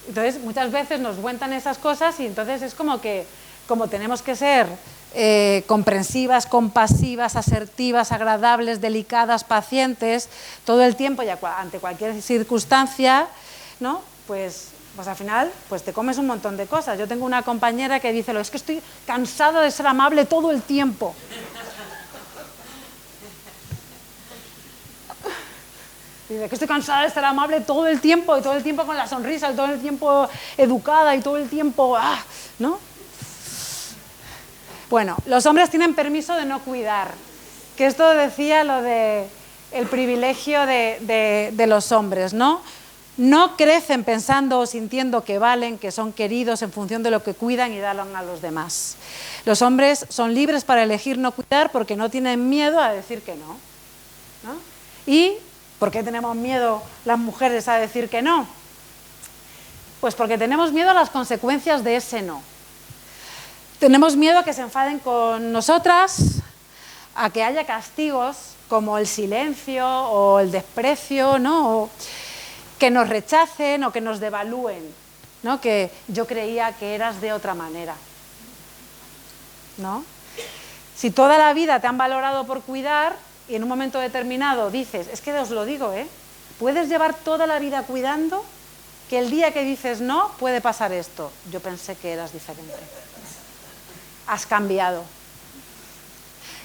Entonces muchas veces nos cuentan esas cosas y entonces es como que, como tenemos que ser comprensivas, compasivas, asertivas, agradables, delicadas, pacientes, todo el tiempo y ante cualquier circunstancia, ¿no? Pues al final pues te comes un montón de cosas. Yo tengo una compañera que dice, es que estoy cansada de ser amable todo el tiempo. Dice que estoy cansada de ser amable todo el tiempo, y todo el tiempo con la sonrisa, y todo el tiempo educada, y todo el tiempo, ¿no? Bueno, los hombres tienen permiso de no cuidar, que esto decía lo de el privilegio de los hombres, ¿no? No crecen pensando o sintiendo que valen, que son queridos en función de lo que cuidan y dan a los demás. Los hombres son libres para elegir no cuidar porque no tienen miedo a decir que no, ¿no? ¿Y por qué tenemos miedo las mujeres a decir que no? Pues porque tenemos miedo a las consecuencias de ese no. Tenemos miedo a que se enfaden con nosotras, a que haya castigos como el silencio o el desprecio, ¿no? O que nos rechacen o que nos devalúen, ¿no? Que yo creía que eras de otra manera, ¿no? Si toda la vida te han valorado por cuidar y en un momento determinado dices, es que os lo digo, puedes llevar toda la vida cuidando, que el día que dices no, puede pasar esto. Yo pensé que eras diferente. Has cambiado.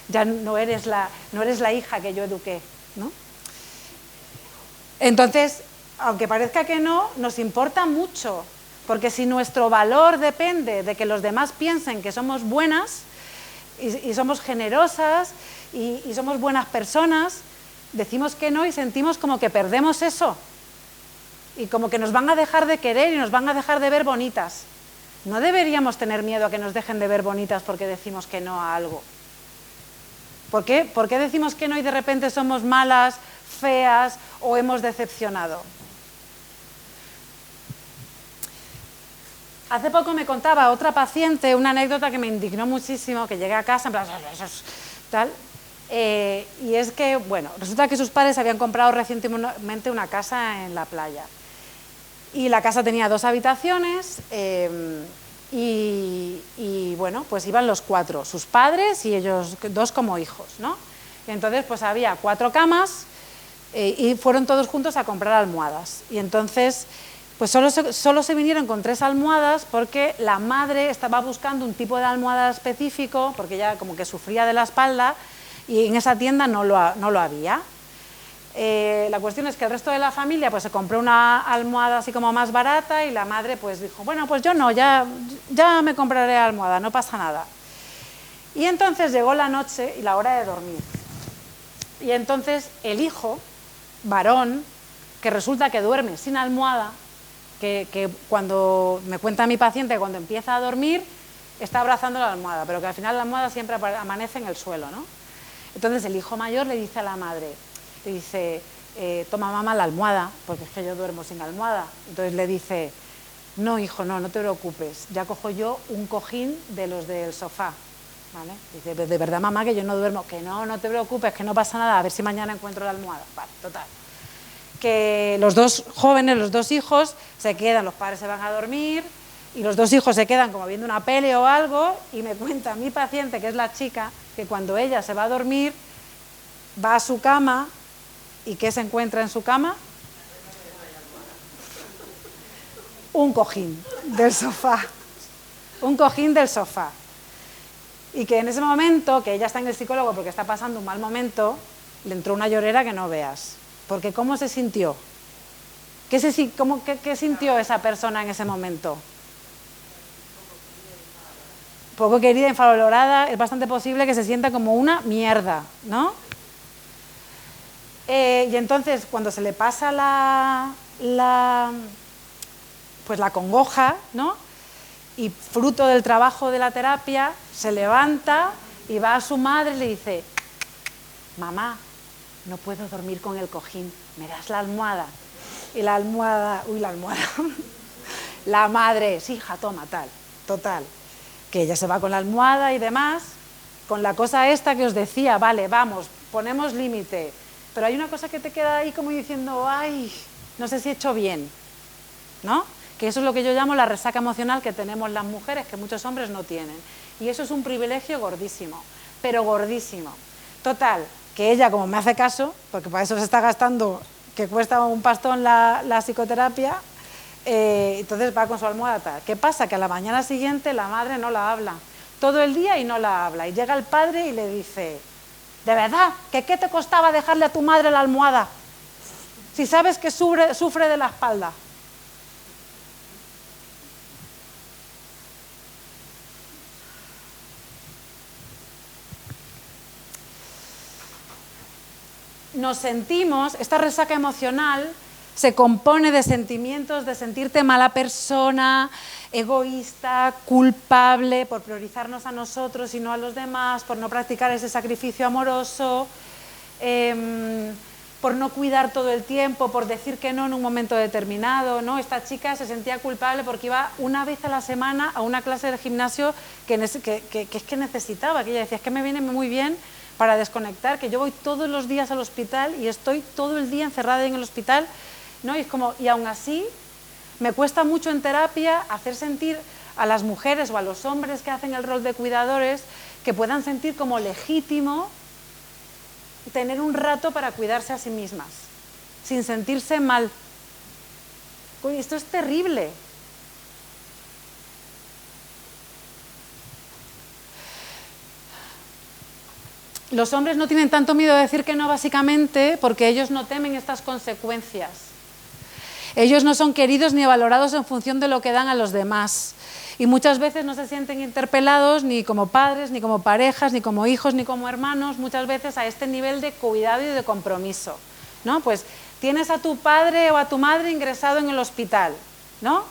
Ya no eres la hija que yo eduqué, ¿no? Entonces, aunque parezca que no, nos importa mucho, porque si nuestro valor depende de que los demás piensen que somos buenas y somos generosas y somos buenas personas, decimos que no y sentimos como que perdemos eso y como que nos van a dejar de querer y nos van a dejar de ver bonitas. No deberíamos tener miedo a que nos dejen de ver bonitas porque decimos que no a algo. ¿Por qué? ¿Por qué decimos que no y de repente somos malas, feas o hemos decepcionado? Hace poco me contaba otra paciente una anécdota que me indignó muchísimo, que llegué a casa en plan, tal, y es que, bueno, resulta que sus padres habían comprado recientemente una casa en la playa. Y la casa tenía 2 habitaciones y bueno, pues iban los 4, sus padres y ellos 2 como hijos, ¿no? Y entonces pues había 4 camas y fueron todos juntos a comprar almohadas. Y entonces pues solo se vinieron con 3 almohadas porque la madre estaba buscando un tipo de almohada específico porque ella como que sufría de la espalda y en esa tienda no lo había. La cuestión es que el resto de la familia pues se compró una almohada así como más barata y la madre pues dijo, bueno, pues yo no, ya me compraré almohada, no pasa nada. Y entonces llegó la noche y la hora de dormir. Y entonces el hijo, varón, que resulta que duerme sin almohada, que cuando me cuenta mi paciente, cuando empieza a dormir, está abrazando la almohada, pero que al final la almohada siempre amanece en el suelo, ¿no? Entonces el hijo mayor le dice a la madre, le dice, toma mamá la almohada, porque es que yo duermo sin almohada. Entonces le dice, no hijo, no te preocupes, ya cojo yo un cojín de los del sofá, ¿vale? Dice, de verdad mamá que yo no duermo, que no te preocupes, que no pasa nada, a ver si mañana encuentro la almohada. Vale, total. Que los 2 jóvenes, los 2 hijos, se quedan, los padres se van a dormir y los 2 hijos se quedan como viendo una peli o algo y me cuenta mi paciente, que es la chica, que cuando ella se va a dormir, va a su cama y ¿qué se encuentra en su cama? Un cojín del sofá. Un cojín del sofá. Y que en ese momento, que ella está en el psicólogo porque está pasando un mal momento, le entró una llorera que no veas. Porque ¿cómo se sintió? ¿Qué sintió esa persona en ese momento? Poco querida, infravalorada, es bastante posible que se sienta como una mierda, ¿no? Y entonces, cuando se le pasa pues la congoja, ¿no? Y fruto del trabajo de la terapia, se levanta y va a su madre y le dice: mamá, no puedo dormir con el cojín, ¿me das la almohada? Y la almohada, la madre, sí, hija, toma, tal, total, que ella se va con la almohada y demás, con la cosa esta que os decía, vale, vamos, ponemos límite, pero hay una cosa que te queda ahí como diciendo, ay, no sé si he hecho bien, ¿no? Que eso es lo que yo llamo la resaca emocional que tenemos las mujeres, que muchos hombres no tienen, y eso es un privilegio gordísimo, pero gordísimo. Total, que ella, como me hace caso, porque para eso se está gastando, que cuesta un pastón la psicoterapia, entonces va con su almohada tal. ¿Qué pasa? Que a la mañana siguiente la madre no la habla, todo el día y no la habla, y llega el padre y le dice: ¿de verdad? ¿Que qué te costaba dejarle a tu madre la almohada? Si sabes que sufre de la espalda. Nos sentimos, esta resaca emocional se compone de sentimientos de sentirte mala persona, egoísta, culpable por priorizarnos a nosotros y no a los demás, por no practicar ese sacrificio amoroso, por no cuidar todo el tiempo, por decir que no en un momento determinado, ¿no? Esta chica se sentía culpable porque iba una vez a la semana a una clase de gimnasio que es que necesitaba, que ella decía: es que me viene muy bien para desconectar, que yo voy todos los días al hospital y estoy todo el día encerrada en el hospital, ¿no? Y es como, y aún así me cuesta mucho en terapia hacer sentir a las mujeres o a los hombres que hacen el rol de cuidadores que puedan sentir como legítimo tener un rato para cuidarse a sí mismas, sin sentirse mal. Uy, esto es terrible. Los hombres no tienen tanto miedo de decir que no, básicamente porque ellos no temen estas consecuencias. Ellos no son queridos ni valorados en función de lo que dan a los demás. Y muchas veces no se sienten interpelados ni como padres, ni como parejas, ni como hijos, ni como hermanos, muchas veces a este nivel de cuidado y de compromiso, ¿no? Pues tienes a tu padre o a tu madre ingresado en el hospital, ¿no?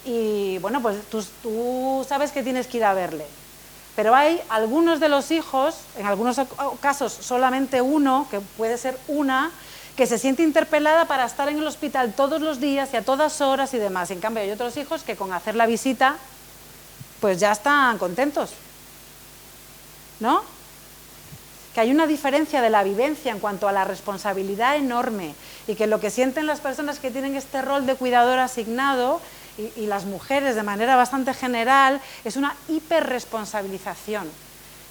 Y bueno, pues tú sabes que tienes que ir a verle. Pero hay algunos de los hijos, en algunos casos solamente uno, que puede ser una, que se siente interpelada para estar en el hospital todos los días y a todas horas y demás. En cambio hay otros hijos que con hacer la visita, pues ya están contentos, ¿no? Que hay una diferencia de la vivencia en cuanto a la responsabilidad enorme, y que lo que sienten las personas que tienen este rol de cuidador asignado, y las mujeres de manera bastante general, es una hiperresponsabilización.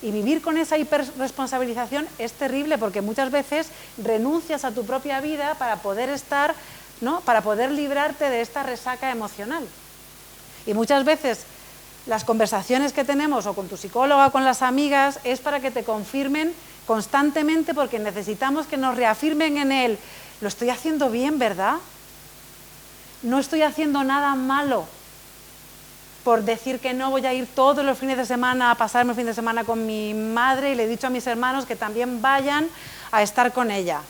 Y vivir con esa hiperresponsabilización es terrible, porque muchas veces renuncias a tu propia vida para poder estar, ¿no? Para poder librarte de esta resaca emocional. Y muchas veces las conversaciones que tenemos o con tu psicóloga o con las amigas es para que te confirmen constantemente, porque necesitamos que nos reafirmen en él: lo estoy haciendo bien, ¿verdad? No estoy haciendo nada malo por decir que no voy a ir todos los fines de semana a pasarme el fin de semana con mi madre, y le he dicho a mis hermanos que también vayan a estar con ella,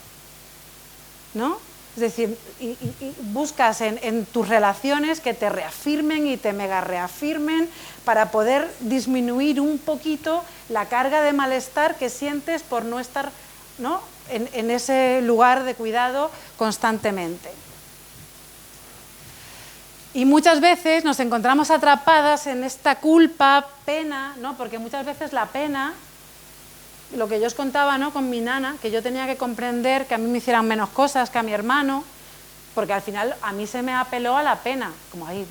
¿no? Es decir, y buscas en tus relaciones que te reafirmen y te mega reafirmen para poder disminuir un poquito la carga de malestar que sientes por no estar, ¿no?, en ese lugar de cuidado constantemente. Y muchas veces nos encontramos atrapadas en esta culpa, pena, ¿no? Porque muchas veces la pena, lo que yo os contaba, ¿no?, con mi nana, que yo tenía que comprender que a mí me hicieran menos cosas que a mi hermano, porque al final a mí se me apeló a la pena, como ahí,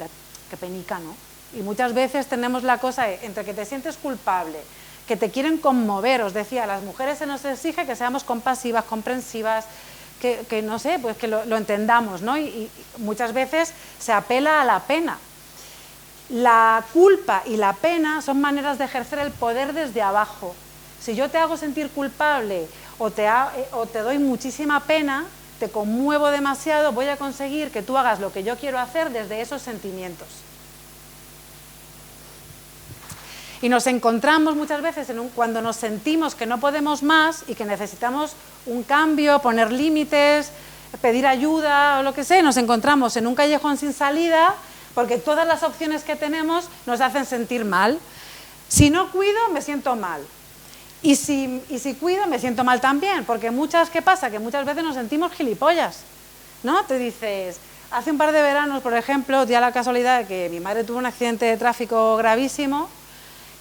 qué penica, ¿no? Y muchas veces tenemos la cosa entre que te sientes culpable, que te quieren conmover. Os decía, a las mujeres se nos exige que seamos compasivas, comprensivas, que no sé, pues que lo entendamos, ¿no? Y muchas veces se apela a la pena. La culpa y la pena son maneras de ejercer el poder desde abajo. Si yo te hago sentir culpable o te doy muchísima pena, te conmuevo demasiado, voy a conseguir que tú hagas lo que yo quiero hacer desde esos sentimientos. Y nos encontramos muchas veces cuando nos sentimos que no podemos más y que necesitamos un cambio, poner límites, pedir ayuda o lo que sea, nos encontramos en un callejón sin salida, porque todas las opciones que tenemos nos hacen sentir mal. Si no cuido, me siento mal. Y si cuido, me siento mal también, porque ¿qué pasa? Que muchas veces nos sentimos gilipollas, ¿no? Te dices, hace un par de veranos, por ejemplo, dio la casualidad de que mi madre tuvo un accidente de tráfico gravísimo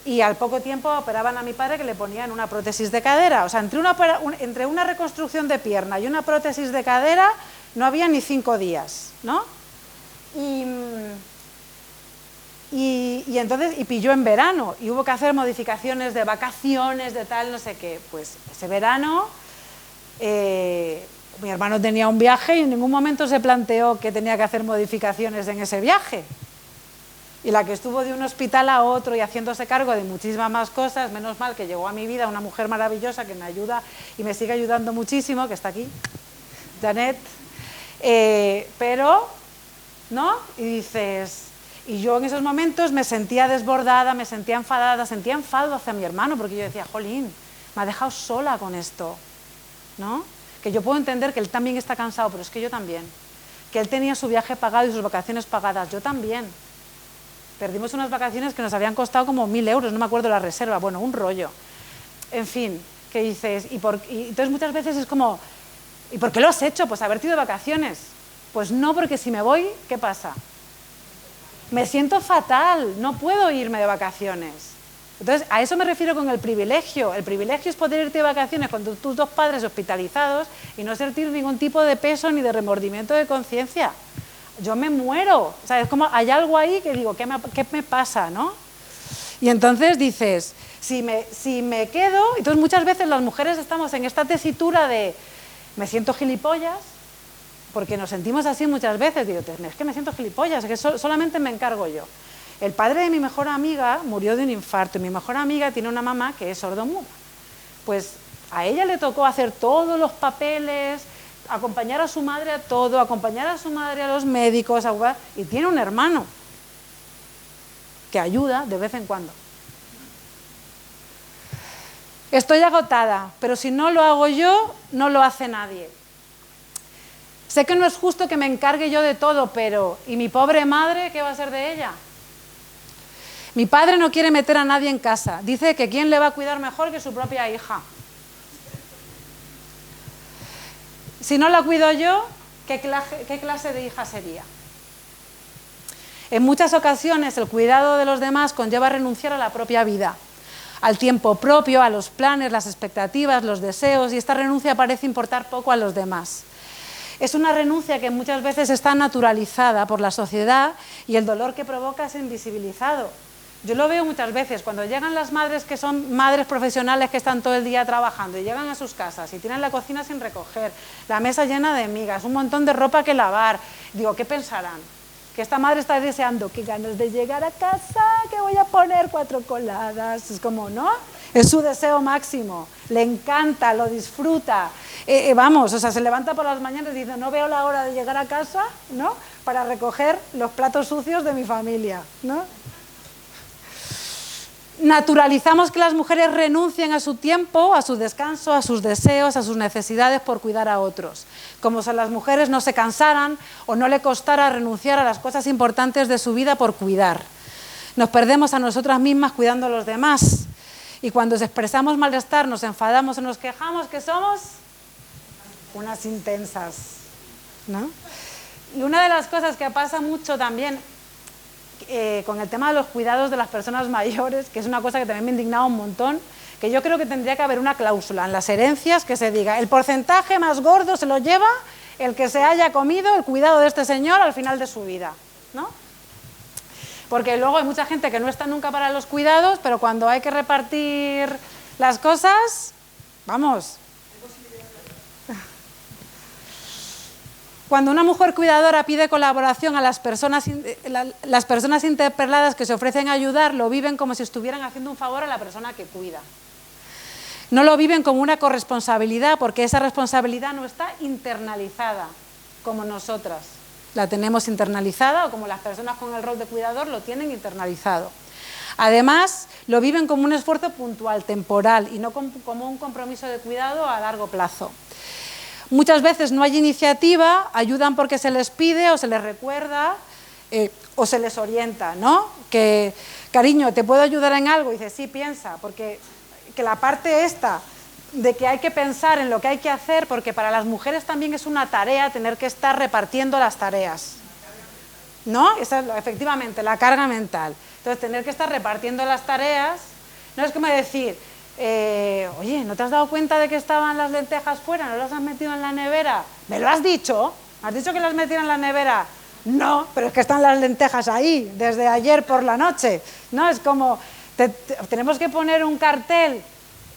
y al poco tiempo operaban a mi padre que le ponían una prótesis de cadera. O sea, entre una reconstrucción de pierna y una prótesis de cadera no había ni 5 días, ¿no? Y entonces pilló en verano y hubo que hacer modificaciones de vacaciones, de tal, no sé qué. Pues ese verano mi hermano tenía un viaje y en ningún momento se planteó que tenía que hacer modificaciones en ese viaje. Y la que estuvo de un hospital a otro y haciéndose cargo de muchísimas más cosas, menos mal que llegó a mi vida una mujer maravillosa que me ayuda y me sigue ayudando muchísimo, que está aquí, Janet, pero, ¿no? Y dices... Y yo en esos momentos me sentía desbordada, me sentía enfadada, sentía enfado hacia mi hermano, porque yo decía, jolín, me ha dejado sola con esto, ¿no? Que yo puedo entender que él también está cansado, pero es que yo también. Que él tenía su viaje pagado y sus vacaciones pagadas, yo también. Perdimos unas vacaciones que nos habían costado como 1.000 euros, no me acuerdo la reserva, bueno, un rollo. En fin, ¿qué dices? Y entonces muchas veces es como, ¿y por qué lo has hecho? Pues haberte ido de vacaciones. Pues no, porque si me voy, ¿qué pasa? Me siento fatal, no puedo irme de vacaciones. Entonces, a eso me refiero con el privilegio. El privilegio es poder irte de vacaciones con tus 2 padres hospitalizados y no sentir ningún tipo de peso ni de remordimiento de conciencia. Yo me muero. O sea, es como, hay algo ahí que digo, ¿qué me pasa, no? Y entonces dices, si me quedo... Entonces, muchas veces las mujeres estamos en esta tesitura de me siento gilipollas, porque nos sentimos así muchas veces, digo, es que me siento gilipollas, es que solamente me encargo yo. El padre de mi mejor amiga murió de un infarto y mi mejor amiga tiene una mamá que es sordomuda. Pues a ella le tocó hacer todos los papeles, acompañar a su madre a todo, acompañar a su madre a los médicos, y tiene un hermano que ayuda de vez en cuando. Estoy agotada, pero si no lo hago yo, no lo hace nadie. Sé que no es justo que me encargue yo de todo, pero ¿y mi pobre madre qué va a ser de ella? Mi padre no quiere meter a nadie en casa. Dice que quién le va a cuidar mejor que su propia hija. Si no la cuido yo, ¿qué clase de hija sería? En muchas ocasiones el cuidado de los demás conlleva renunciar a la propia vida, al tiempo propio, a los planes, las expectativas, los deseos, y esta renuncia parece importar poco a los demás. Es una renuncia que muchas veces está naturalizada por la sociedad y el dolor que provoca es invisibilizado. Yo lo veo muchas veces, cuando llegan las madres que son madres profesionales que están todo el día trabajando y llegan a sus casas y tienen la cocina sin recoger, la mesa llena de migas, un montón de ropa que lavar. Digo, ¿qué pensarán? Que esta madre está deseando, qué ganas de llegar a casa, que voy a poner 4 coladas. Es como, ¿no? Es su deseo máximo, le encanta, lo disfruta. Vamos, o sea, se levanta por las mañanas y dice, no veo la hora de llegar a casa, ¿no? Para recoger los platos sucios de mi familia, ¿no? Naturalizamos que las mujeres renuncien a su tiempo, a su descanso, a sus deseos, a sus necesidades por cuidar a otros. Como si las mujeres no se cansaran o no le costara renunciar a las cosas importantes de su vida por cuidar. Nos perdemos a nosotras mismas cuidando a los demás. Y cuando expresamos malestar, nos enfadamos o nos quejamos, ¿qué somos? Unas intensas, ¿no? Y una de las cosas que pasa mucho también con el tema de los cuidados de las personas mayores, que es una cosa que también me indignaba un montón, que yo creo que tendría que haber una cláusula en las herencias que se diga, el porcentaje más gordo se lo lleva el que se haya comido el cuidado de este señor al final de su vida, ¿no? Porque luego hay mucha gente que no está nunca para los cuidados, pero cuando hay que repartir las cosas, vamos. Cuando una mujer cuidadora pide colaboración a las personas interpeladas que se ofrecen a ayudar, lo viven como si estuvieran haciendo un favor a la persona que cuida. No lo viven como una corresponsabilidad, porque esa responsabilidad no está internalizada como nosotras la tenemos internalizada, o como las personas con el rol de cuidador lo tienen internalizado. Además, lo viven como un esfuerzo puntual, temporal, y no como un compromiso de cuidado a largo plazo. Muchas veces no hay iniciativa, ayudan porque se les pide o se les recuerda, o se les orienta, ¿no? Que, cariño, ¿te puedo ayudar en algo? Y dices, sí, piensa, porque que la parte esta de que hay que pensar en lo que hay que hacer, porque para las mujeres también es una tarea tener que estar repartiendo las tareas, ¿no? Esa es, efectivamente, la carga mental. Entonces, tener que estar repartiendo las tareas, no es como decir, oye, ¿no te has dado cuenta de que estaban las lentejas fuera? ¿No las has metido en la nevera? ¿Me lo has dicho? ¿Has dicho que las metieran en la nevera? No, pero es que están las lentejas ahí, desde ayer por la noche, ¿no? Es como, tenemos que poner un cartel,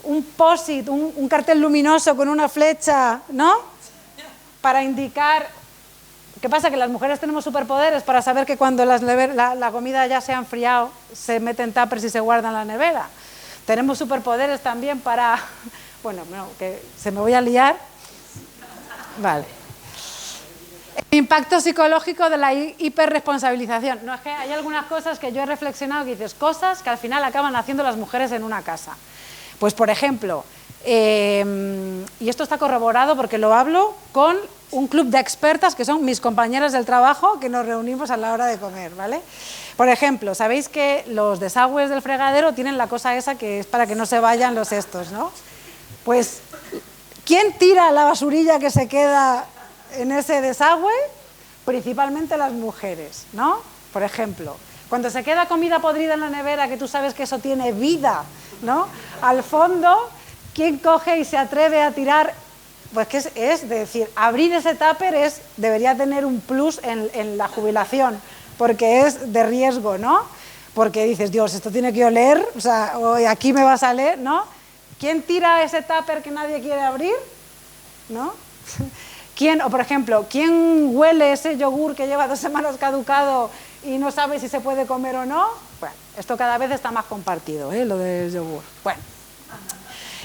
un post-it, un cartel luminoso con una flecha, ¿no? Para indicar. ¿Qué pasa? Que las mujeres tenemos superpoderes para saber que cuando la comida ya se ha enfriado, se mete en tuppers y se guarda en la nevera. Tenemos superpoderes también para... Bueno, no, que se me voy a liar. Vale. El impacto psicológico de la hiperresponsabilización. No, es que hay algunas cosas que yo he reflexionado que dices, cosas que al final acaban haciendo las mujeres en una casa. Pues, por ejemplo, y esto está corroborado porque lo hablo con un club de expertas que son mis compañeras del trabajo que nos reunimos a la hora de comer, ¿vale? Por ejemplo, sabéis que los desagües del fregadero tienen la cosa esa que es para que no se vayan los estos, ¿no? Pues, ¿quién tira la basurilla que se queda en ese desagüe? Principalmente las mujeres, ¿no? Por ejemplo, cuando se queda comida podrida en la nevera, que tú sabes que eso tiene vida, ¿no? Al fondo, ¿quién coge y se atreve a tirar? Pues que es decir, abrir ese tupper debería tener un plus en la jubilación, porque es de riesgo, ¿no? Porque dices, Dios, esto tiene que oler, o sea, hoy aquí me va a salir, ¿no? ¿Quién tira ese tupper que nadie quiere abrir? ¿No? ¿Quién, o por ejemplo, quién huele ese yogur que lleva 2 semanas caducado y no sabe si se puede comer o no? Bueno, esto cada vez está más compartido, lo del yogur. Bueno.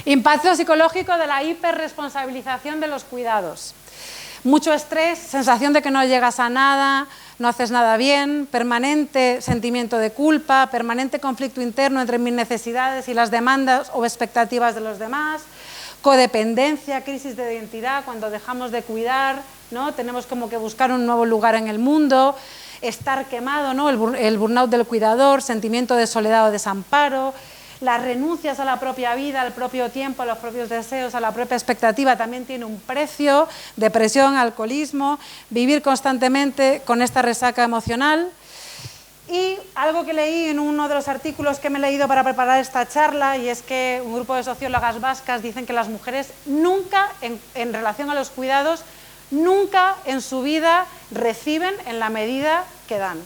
Impacto psicológico de la hiperresponsabilización de los cuidados. Mucho estrés, sensación de que no llegas a nada, no haces nada bien, permanente sentimiento de culpa, permanente conflicto interno entre mis necesidades y las demandas o expectativas de los demás, codependencia, crisis de identidad, cuando dejamos de cuidar, ¿no? Tenemos como que buscar un nuevo lugar en el mundo, estar quemado, ¿no? El burnout del cuidador, sentimiento de soledad o desamparo, las renuncias a la propia vida, al propio tiempo, a los propios deseos, a la propia expectativa también tiene un precio, depresión, alcoholismo, vivir constantemente con esta resaca emocional. Y algo que leí en uno de los artículos que me he leído para preparar esta charla, y es que un grupo de sociólogas vascas dicen que las mujeres nunca, en relación a los cuidados, nunca en su vida reciben en la medida que dan.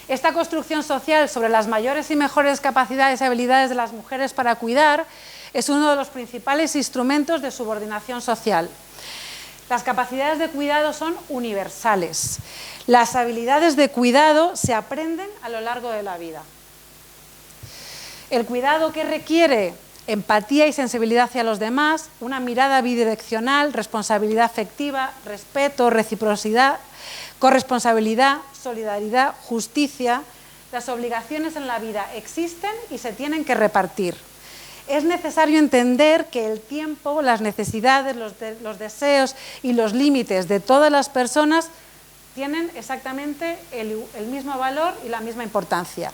Esta construcción social sobre las mayores y mejores capacidades y habilidades de las mujeres para cuidar es uno de los principales instrumentos de subordinación social. Las capacidades de cuidado son universales. Las habilidades de cuidado se aprenden a lo largo de la vida. El cuidado que requiere empatía y sensibilidad hacia los demás, una mirada bidireccional, responsabilidad afectiva, respeto, reciprocidad, corresponsabilidad, solidaridad, justicia. Las obligaciones en la vida existen y se tienen que repartir. Es necesario entender que el tiempo, las necesidades, los deseos y los límites de todas las personas tienen exactamente el mismo valor y la misma importancia.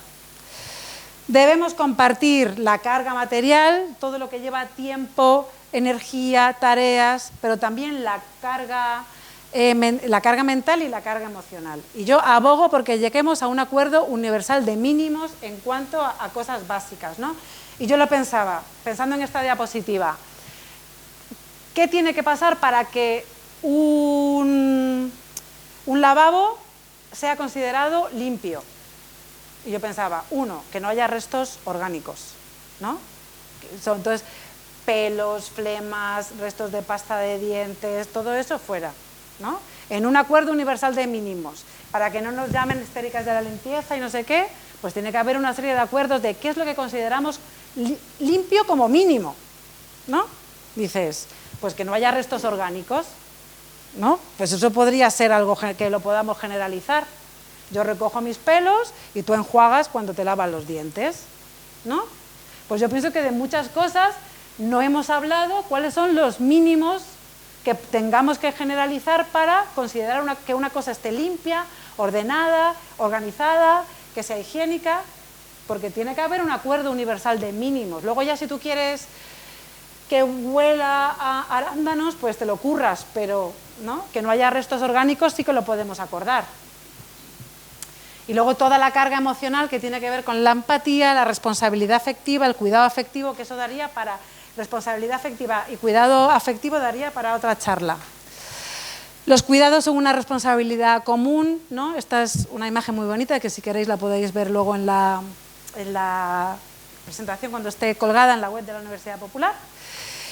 Debemos compartir la carga material, todo lo que lleva tiempo, energía, tareas, pero también la carga mental y la carga emocional. Y yo abogo porque lleguemos a un acuerdo universal de mínimos en cuanto a cosas básicas, ¿no? Y yo lo pensaba, pensando en esta diapositiva, ¿qué tiene que pasar para que un lavabo sea considerado limpio? Y yo pensaba, 1, que no haya restos orgánicos, ¿no? Entonces, pelos, flemas, restos de pasta de dientes, todo eso fuera, ¿no? En un acuerdo universal de mínimos, para que no nos llamen histéricas de la limpieza y no sé qué, pues tiene que haber una serie de acuerdos de qué es lo que consideramos limpio como mínimo, ¿no? Dices, pues que no haya restos orgánicos, ¿no? Pues eso podría ser algo que lo podamos generalizar. Yo recojo mis pelos y tú enjuagas cuando te lavas los dientes, ¿no? Pues yo pienso que de muchas cosas no hemos hablado cuáles son los mínimos que tengamos que generalizar para considerar que una cosa esté limpia, ordenada, organizada, que sea higiénica, porque tiene que haber un acuerdo universal de mínimos. Luego ya si tú quieres que huela a arándanos, pues te lo curras, pero ¿no? Que no haya restos orgánicos sí que lo podemos acordar. Y luego toda la carga emocional que tiene que ver con la empatía, la responsabilidad afectiva, el cuidado afectivo, que eso daría para... Responsabilidad afectiva y cuidado afectivo daría para otra charla. Los cuidados son una responsabilidad común, ¿no? Esta es una imagen muy bonita que si queréis la podéis ver luego en la presentación cuando esté colgada en la web de la Universidad Popular.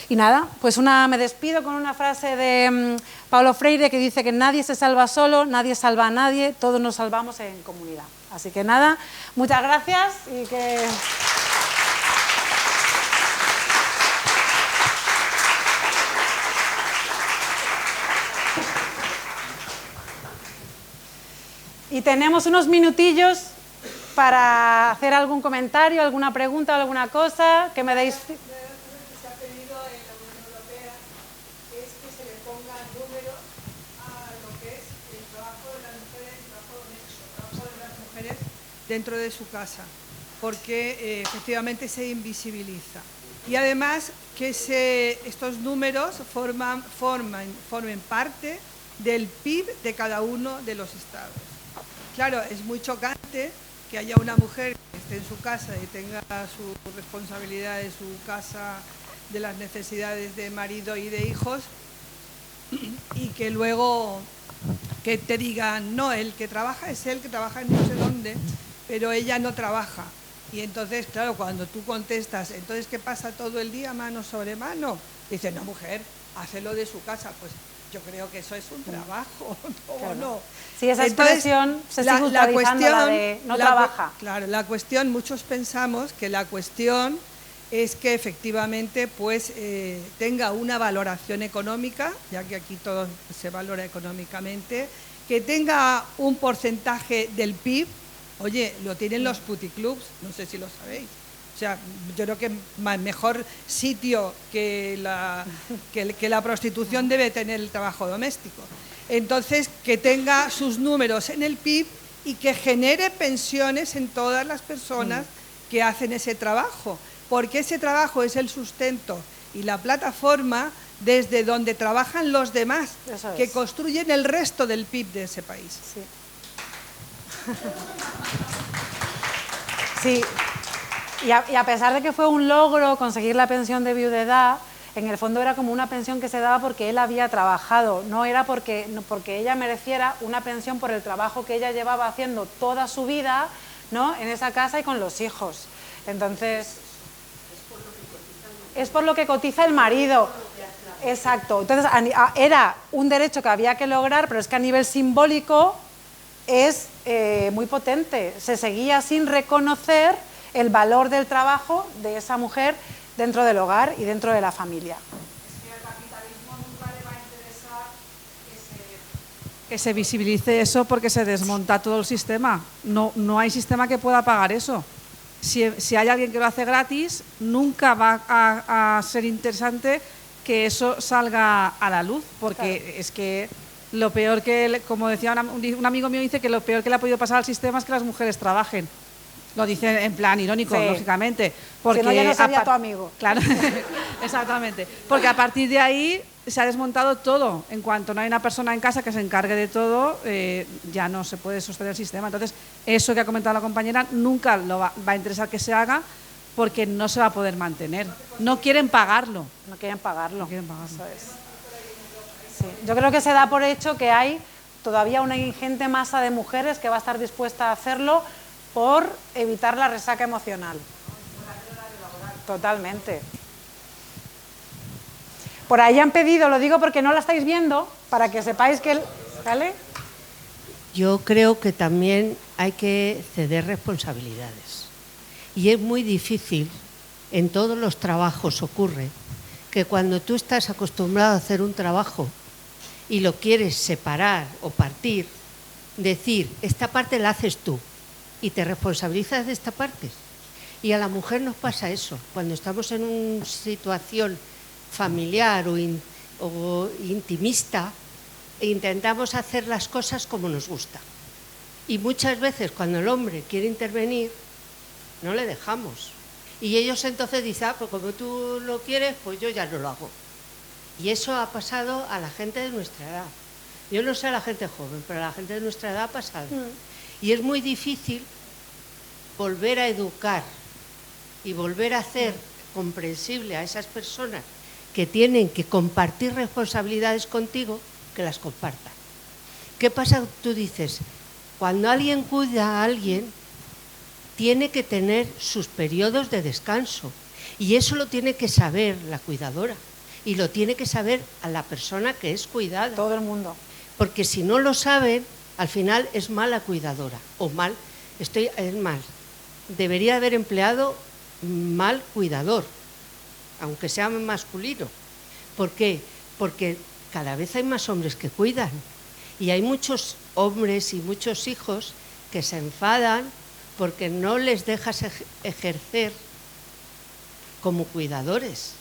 Y nada, pues me despido con una frase de Paulo Freire que dice que nadie se salva solo, nadie salva a nadie, todos nos salvamos en comunidad. Así que nada, muchas gracias y que... Y tenemos unos minutillos para hacer algún comentario, alguna pregunta o alguna cosa que me deis. Se ha pedido en la Unión Europea es que se le ponga número a lo que es el trabajo de las mujeres, el trabajo doméstico, el trabajo de las mujeres dentro de su casa, porque efectivamente se invisibiliza. Y además que estos números formen parte del PIB de cada uno de los estados. Claro, es muy chocante que haya una mujer que esté en su casa y tenga su responsabilidad de su casa, de las necesidades de marido y de hijos, y que luego que te digan, no, el que trabaja es él que trabaja en no sé dónde, pero ella no trabaja. Y entonces, claro, cuando tú contestas, entonces, ¿qué pasa todo el día mano sobre mano? Dice, no, mujer, hácelo de su casa. Pues yo creo que eso es un trabajo, ¿no? Claro. ¿No? Sí, esa expresión se sigue utilizando, la de no trabaja. Claro, la cuestión, muchos pensamos que la cuestión es que efectivamente pues tenga una valoración económica, ya que aquí todo se valora económicamente, que tenga un porcentaje del PIB. Oye, lo tienen los puticlubs, no sé si lo sabéis. O sea, yo creo que mejor sitio que la prostitución debe tener el trabajo doméstico. Entonces, que tenga sus números en el PIB y que genere pensiones en todas las personas que hacen ese trabajo, porque ese trabajo es el sustento y la plataforma desde donde trabajan los demás, que construyen el resto del PIB de ese país. Sí. Sí. Y a pesar de que fue un logro conseguir la pensión de viudedad, en el fondo era como una pensión que se daba porque él había trabajado, no era porque ella mereciera una pensión por el trabajo que ella llevaba haciendo toda su vida, ¿no? En esa casa y con los hijos. Entonces, es por lo que cotiza el marido. Exacto. Entonces, era un derecho que había que lograr, pero es que a nivel simbólico es muy potente. Se seguía sin reconocer el valor del trabajo de esa mujer dentro del hogar y dentro de la familia. Es que al capitalismo nunca le va a interesar que se visibilice eso, porque se desmonta todo el sistema. No hay sistema que pueda pagar eso. Si hay alguien que lo hace gratis, nunca va a ser interesante que eso salga a la luz, porque claro, es que lo peor que, como decía un amigo mío, dice que lo peor que le ha podido pasar al sistema es que las mujeres trabajen. Lo dice en plan irónico, sí, lógicamente. Porque si no, ya no sería tu amigo. Claro, exactamente. Porque a partir de ahí se ha desmontado todo. En cuanto no hay una persona en casa que se encargue de todo, ya no se puede sostener el sistema. Entonces, eso que ha comentado la compañera nunca va a interesar que se haga, porque no se va a poder mantener. No quieren pagarlo. No quieren pagarlo. No quieren pagarlo. Eso es. Sí. Yo creo que se da por hecho que hay todavía una ingente masa de mujeres que va a estar dispuesta a hacerlo por evitar la resaca emocional. Totalmente. Por ahí han pedido, lo digo porque no la estáis viendo, para que sepáis que... ¿Vale? Yo creo que también hay que ceder responsabilidades. Y es muy difícil, en todos los trabajos ocurre, que cuando tú estás acostumbrado a hacer un trabajo y lo quieres separar o partir, decir, esta parte la haces tú, y te responsabilizas de esta parte. Y a la mujer nos pasa eso. Cuando estamos en una situación familiar o intimista e intentamos hacer las cosas como nos gusta. Y muchas veces cuando el hombre quiere intervenir, no le dejamos. Y ellos entonces dicen, pues como tú lo quieres, pues yo ya no lo hago. Y eso ha pasado a la gente de nuestra edad. Yo no sé a la gente joven, pero a la gente de nuestra edad ha pasado. Y es muy difícil volver a educar y volver a hacer comprensible a esas personas que tienen que compartir responsabilidades contigo, que las compartan. ¿Qué pasa? Tú dices, cuando alguien cuida a alguien, tiene que tener sus periodos de descanso. Y eso lo tiene que saber la cuidadora. Y lo tiene que saber a la persona que es cuidada. Todo el mundo. Porque si no lo saben, al final es mala cuidadora. Debería haber empleado mal cuidador, aunque sea masculino. ¿Por qué? Porque cada vez hay más hombres que cuidan. Y hay muchos hombres y muchos hijos que se enfadan porque no les dejas ejercer como cuidadores.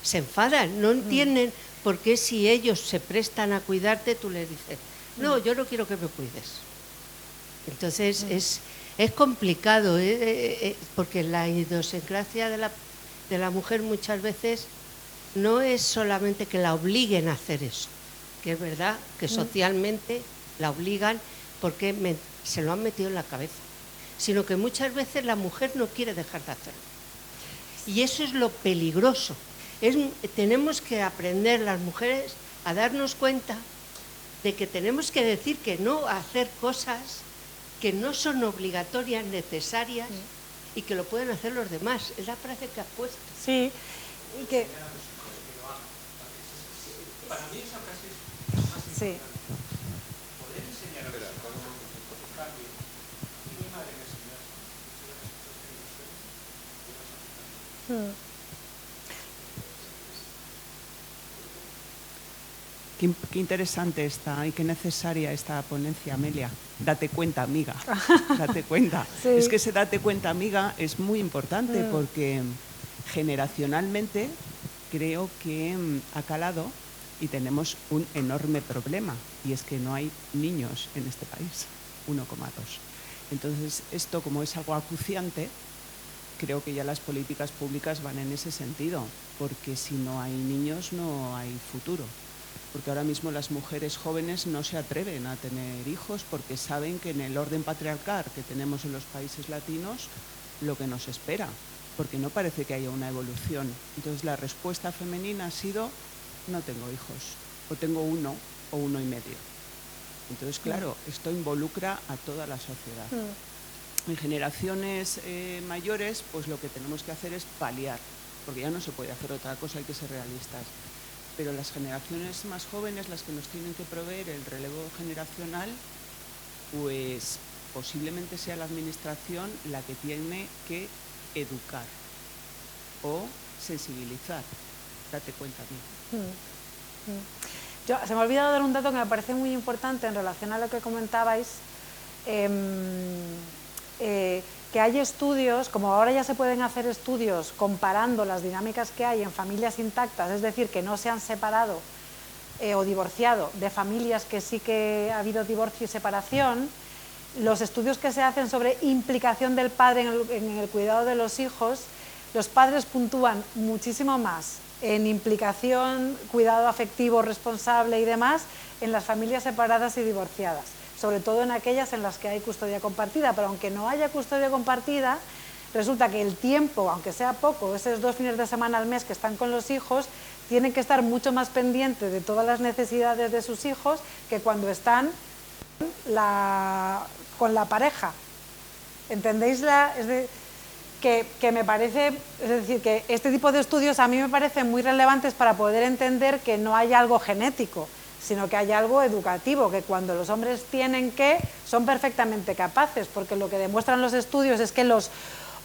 Se enfadan, no entienden por qué si ellos se prestan a cuidarte, tú les dices, no, yo no quiero que me cuides. Entonces es complicado, porque la idiosincrasia de la mujer muchas veces no es solamente que la obliguen a hacer eso, que es verdad que socialmente la obligan porque se lo han metido en la cabeza, sino que muchas veces la mujer no quiere dejar de hacerlo. Y eso es lo peligroso. Tenemos que aprender las mujeres a darnos cuenta de que tenemos que decir que no a hacer cosas que no son obligatorias, necesarias y que lo pueden hacer los demás. Es la frase que has puesto. Sí, y que... Para mí esa frase es más importante. Poder enseñar a los hijos a cambio. Y mi madre me enseñó eso. Qué interesante está y qué necesaria esta ponencia, Amelia. Date cuenta, amiga. Date cuenta. Sí. Es que ese date cuenta, amiga, es muy importante porque generacionalmente creo que ha calado y tenemos un enorme problema, y es que no hay niños en este país, 1,2. Entonces, esto, como es algo acuciante, creo que ya las políticas públicas van en ese sentido, porque si no hay niños no hay futuro. Porque ahora mismo las mujeres jóvenes no se atreven a tener hijos porque saben que en el orden patriarcal que tenemos en los países latinos, lo que nos espera, porque no parece que haya una evolución. Entonces la respuesta femenina ha sido, no tengo hijos, o tengo uno o uno y medio. Entonces, claro, esto involucra a toda la sociedad. En generaciones mayores, pues lo que tenemos que hacer es paliar, porque ya no se puede hacer otra cosa, hay que ser realistas. Pero las generaciones más jóvenes, las que nos tienen que proveer el relevo generacional, pues posiblemente sea la administración la que tiene que educar o sensibilizar. Date cuenta, amigo. Se me ha olvidado dar un dato que me parece muy importante en relación a lo que comentabais, que hay estudios, como ahora ya se pueden hacer estudios comparando las dinámicas que hay en familias intactas, es decir, que no se han separado o divorciado de familias que sí que ha habido divorcio y separación. Los estudios que se hacen sobre implicación del padre en el cuidado de los hijos, los padres puntúan muchísimo más en implicación, cuidado afectivo, responsable y demás, en las familias separadas y divorciadas, sobre todo en aquellas en las que hay custodia compartida, pero aunque no haya custodia compartida, resulta que el tiempo, aunque sea poco, esos 2 fines de semana al mes que están con los hijos, tienen que estar mucho más pendientes de todas las necesidades de sus hijos que cuando están con la pareja. ¿Entendéis? Que me parece, es decir, que este tipo de estudios a mí me parecen muy relevantes para poder entender que no hay algo genético, sino que hay algo educativo, que cuando los hombres son perfectamente capaces, porque lo que demuestran los estudios es que los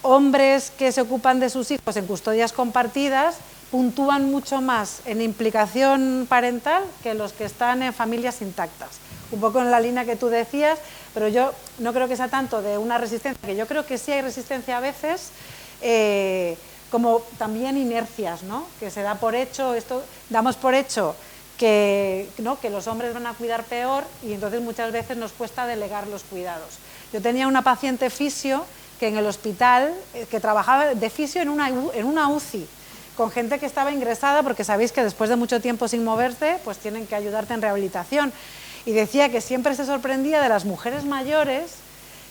hombres que se ocupan de sus hijos en custodias compartidas puntúan mucho más en implicación parental que los que están en familias intactas. Un poco en la línea que tú decías, pero yo no creo que sea tanto de una resistencia, que yo creo que sí hay resistencia a veces, como también inercias, ¿no? Que se da por hecho, damos por hecho que, ¿no?, que los hombres van a cuidar peor y entonces muchas veces nos cuesta delegar los cuidados. Yo tenía una paciente fisio que en el hospital, que trabajaba de fisio en una UCI, con gente que estaba ingresada, porque sabéis que después de mucho tiempo sin moverse, pues tienen que ayudarte en rehabilitación. Y decía que siempre se sorprendía de las mujeres mayores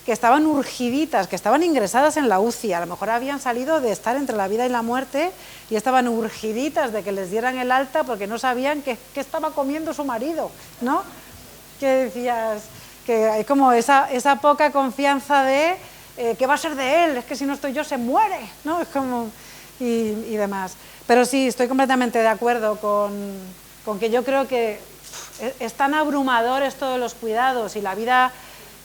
que estaban urgiditas, que estaban ingresadas en la UCI, a lo mejor habían salido de estar entre la vida y la muerte y estaban urgiditas de que les dieran el alta porque no sabían qué estaba comiendo su marido, ¿no? Que decías que hay como esa poca confianza de ¿qué va a ser de él? Es que si no estoy yo se muere, ¿no? Es como... y demás. Pero sí, estoy completamente de acuerdo con que yo creo que es tan abrumador esto de los cuidados y la vida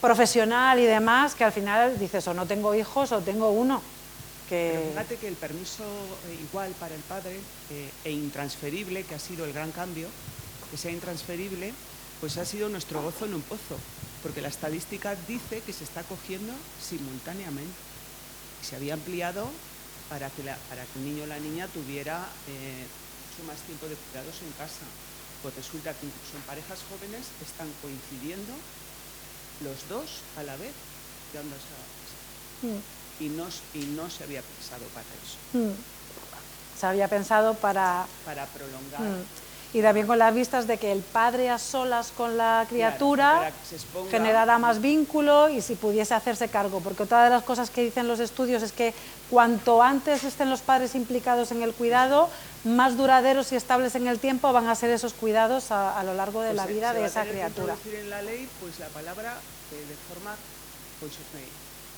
profesional y demás, que al final dices o no tengo hijos o tengo uno. Pero fíjate que el permiso igual para el padre e intransferible, que ha sido el gran cambio, que sea intransferible, pues ha sido nuestro gozo en un pozo, porque la estadística dice que se está cogiendo simultáneamente. Y se había ampliado para que el niño o la niña tuviera mucho más tiempo de cuidados en casa. Pues resulta que incluso en parejas jóvenes están coincidiendo los dos a la vez dándose a la casa. Y no se había pensado para eso. Se había pensado para prolongar. Y también con las vistas de que el padre a solas con la criatura generara más vínculo y si pudiese hacerse cargo, porque otra de las cosas que dicen los estudios es que cuanto antes estén los padres implicados en el cuidado, más duraderos y estables en el tiempo van a ser esos cuidados a lo largo de la vida de esa criatura. Se va a introducir en la ley pues la palabra de forma pues,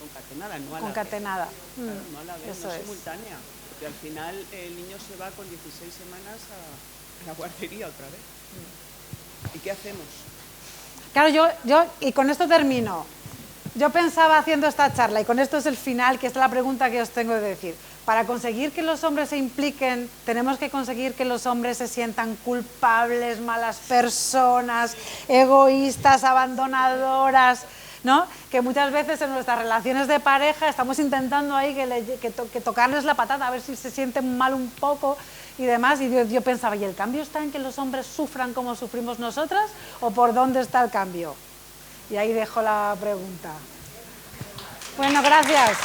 concatenada, no a concatenada. la vez. Claro, no a la vez, Eso no es. Simultánea, porque al final el niño se va con 16 semanas a la guardería otra vez. ¿Y qué hacemos? Claro, yo y con esto termino. Yo pensaba haciendo esta charla, y con esto es el final, que es la pregunta que os tengo que decir. Para conseguir que los hombres se impliquen, tenemos que conseguir que los hombres se sientan culpables, malas personas, egoístas, abandonadoras, ¿no? Que muchas veces en nuestras relaciones de pareja estamos intentando ahí que tocarles la patata, a ver si se sienten mal un poco y demás, y yo pensaba, ¿y el cambio está en que los hombres sufran como sufrimos nosotras o por dónde está el cambio? Y ahí dejo la pregunta. Bueno, gracias.